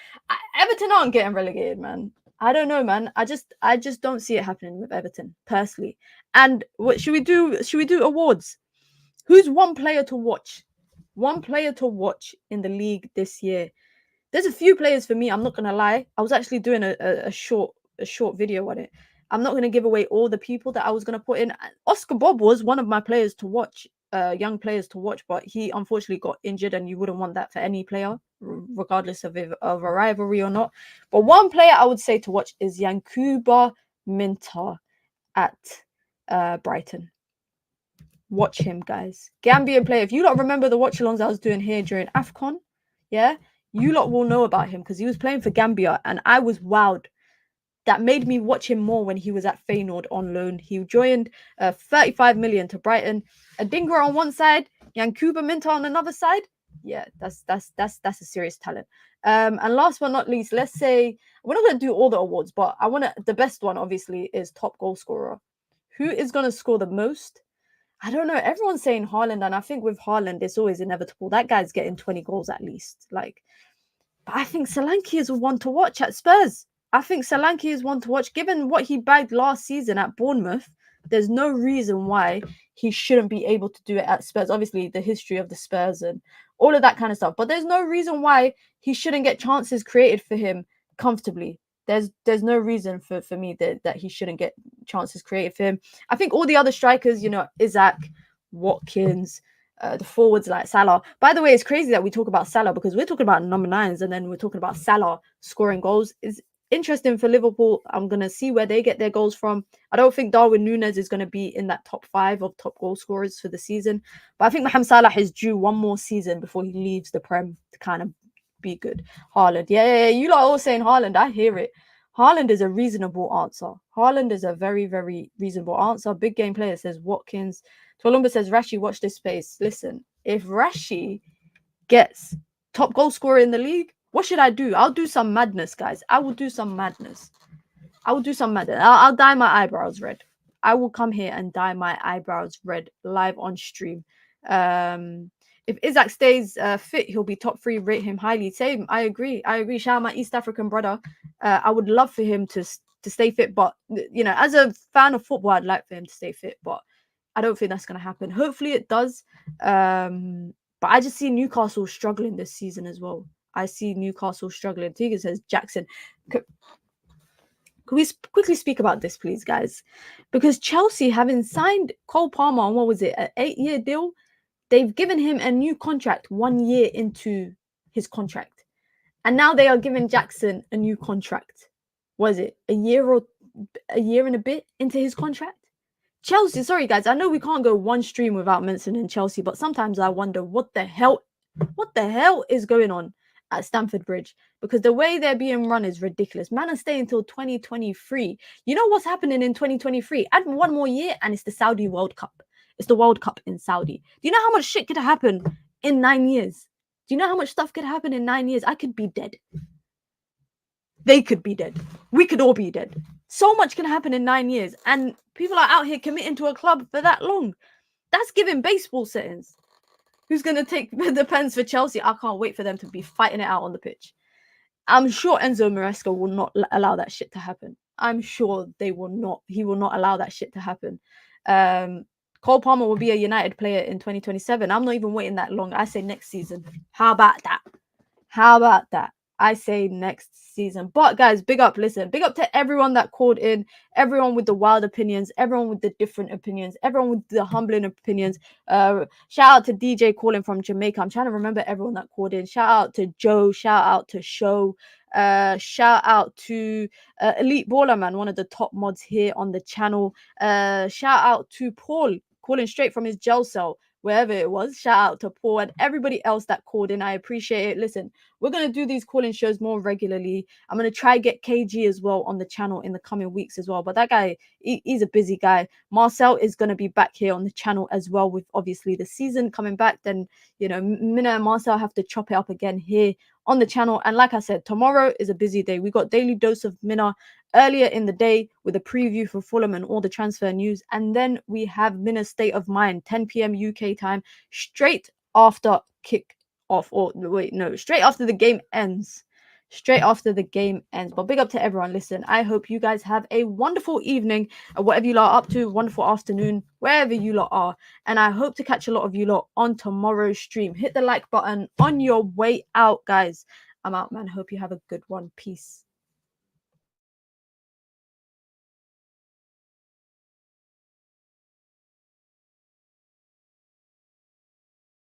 Everton aren't getting relegated, man. I don't know, man. I just don't see it happening with Everton personally. And what should we do? Should we do awards? Who's one player to watch? One player to watch in the league this year. There's a few players for me. I'm not gonna lie. I was actually doing a short video on it. I'm not going to give away all the people that I was going to put in. Oscar Bob was one of my players to watch, young players to watch, but he unfortunately got injured, and you wouldn't want that for any player, regardless of a rivalry or not. But one player I would say to watch is Yankuba Mintar at Brighton. Watch him, guys. Gambian player. If you lot remember the watch-alongs I was doing here during AFCON, yeah, you lot will know about him because he was playing for Gambia, and I was wowed. That made me watch him more when he was at Feyenoord on loan. He joined 35 million to Brighton. Adingra on one side, Yankuba Minta on another side. Yeah, that's a serious talent. And last but not least, let's say we're not going to do all the awards, but the best one obviously is top goal scorer. Who is going to score the most? I don't know. Everyone's saying Haaland, and I think with Haaland, it's always inevitable. That guy's getting 20 goals at least. But I think Solanke is one to watch at Spurs. I think Solanke is one to watch. Given what he bagged last season at Bournemouth, there's no reason why he shouldn't be able to do it at Spurs. Obviously, the history of the Spurs and all of that kind of stuff. But there's no reason why he shouldn't get chances created for him comfortably. There's no reason for me that he shouldn't get chances created for him. I think all the other strikers, Isaac, Watkins, the forwards like Salah. By the way, it's crazy that we talk about Salah because we're talking about number 9s and then we're talking about Salah scoring goals. It's interesting for Liverpool. I'm going to see where they get their goals from. I don't think Darwin Núñez is going to be in that top 5 of top goal scorers for the season. But I think Mohamed Salah is due one more season before he leaves the Prem to kind of be good. Haaland. Yeah. You lot are all saying Haaland. I hear it. Haaland is a reasonable answer. Haaland is a very, very reasonable answer. Big game player says Watkins. Tolumba says, Rashi, watch this space. Listen, if Rashi gets top goal scorer in the league, what should I do? I'll do some madness, guys. I will do some madness. I'll dye my eyebrows red. I will come here and dye my eyebrows red live on stream. If Isaac stays fit, he'll be top 3. Rate him highly. Same. I agree. Shout out my East African brother. I would love for him to stay fit, but as a fan of football, I'd like for him to stay fit, but I don't think that's going to happen. Hopefully it does. But I just see Newcastle struggling this season as well. I see Newcastle struggling. Tiga says Jackson. Can we quickly speak about this, please, guys? Because Chelsea, having signed Cole Palmer on, what was it, an 8-year deal? They've given him a new contract 1 year into his contract. And now they are giving Jackson a new contract. Was it a year and a bit into his contract? Chelsea, sorry, guys. I know we can't go one stream without mentioning Chelsea, but sometimes I wonder what the hell is going on at Stamford Bridge, because the way they're being run is ridiculous. Man, are staying until 2023. You know what's happening in 2023? Add one more year and it's the Saudi World Cup. It's the World Cup in Saudi. Do you know how much shit could happen in 9 years? Do you know how much stuff could happen in 9 years? I could be dead. They could be dead. We could all be dead. So much can happen in 9 years, and people are out here committing to a club for that long. That's giving baseball settings. Who's going to take the pens for Chelsea? I can't wait for them to be fighting it out on the pitch. I'm sure Enzo Maresca will not allow that shit to happen. I'm sure he will not allow that shit to happen. Cole Palmer will be a United player in 2027. I'm not even waiting that long. I say next season. How about that? I say next season. But guys, big up to everyone that called in, everyone with the wild opinions, everyone with the different opinions, everyone with the humbling opinions. Shout out to DJ calling from Jamaica. I'm trying to remember everyone that called in. Shout out to Joe, shout out to Show, shout out to Elite Baller Man, one of the top mods here on the channel. Shout out to Paul calling straight from his jail cell, wherever it was. Shout out to Paul and everybody else that called in. I appreciate it. Listen, we're going to do these call-in shows more regularly. I'm going to try get KG as well on the channel in the coming weeks as well. But that guy, he's a busy guy. Marcel is going to be back here on the channel as well, with obviously the season coming back. Then, you know, Mina and Marcel have to chop it up again here on the channel. And like I said, tomorrow is a busy day. We got Daily Dose of Mina earlier in the day with a preview for Fulham and all the transfer news. And then we have Mina's State of Mind, 10 p.m. UK time, straight after kick off, or wait, no, straight after the game ends. But big up to everyone. Listen, I hope you guys have a wonderful evening, whatever you lot are up to, wonderful afternoon, wherever you lot are. And I hope to catch a lot of you lot on tomorrow's stream. Hit the like button on your way out, guys. I'm out, man. Hope you have a good one. Peace.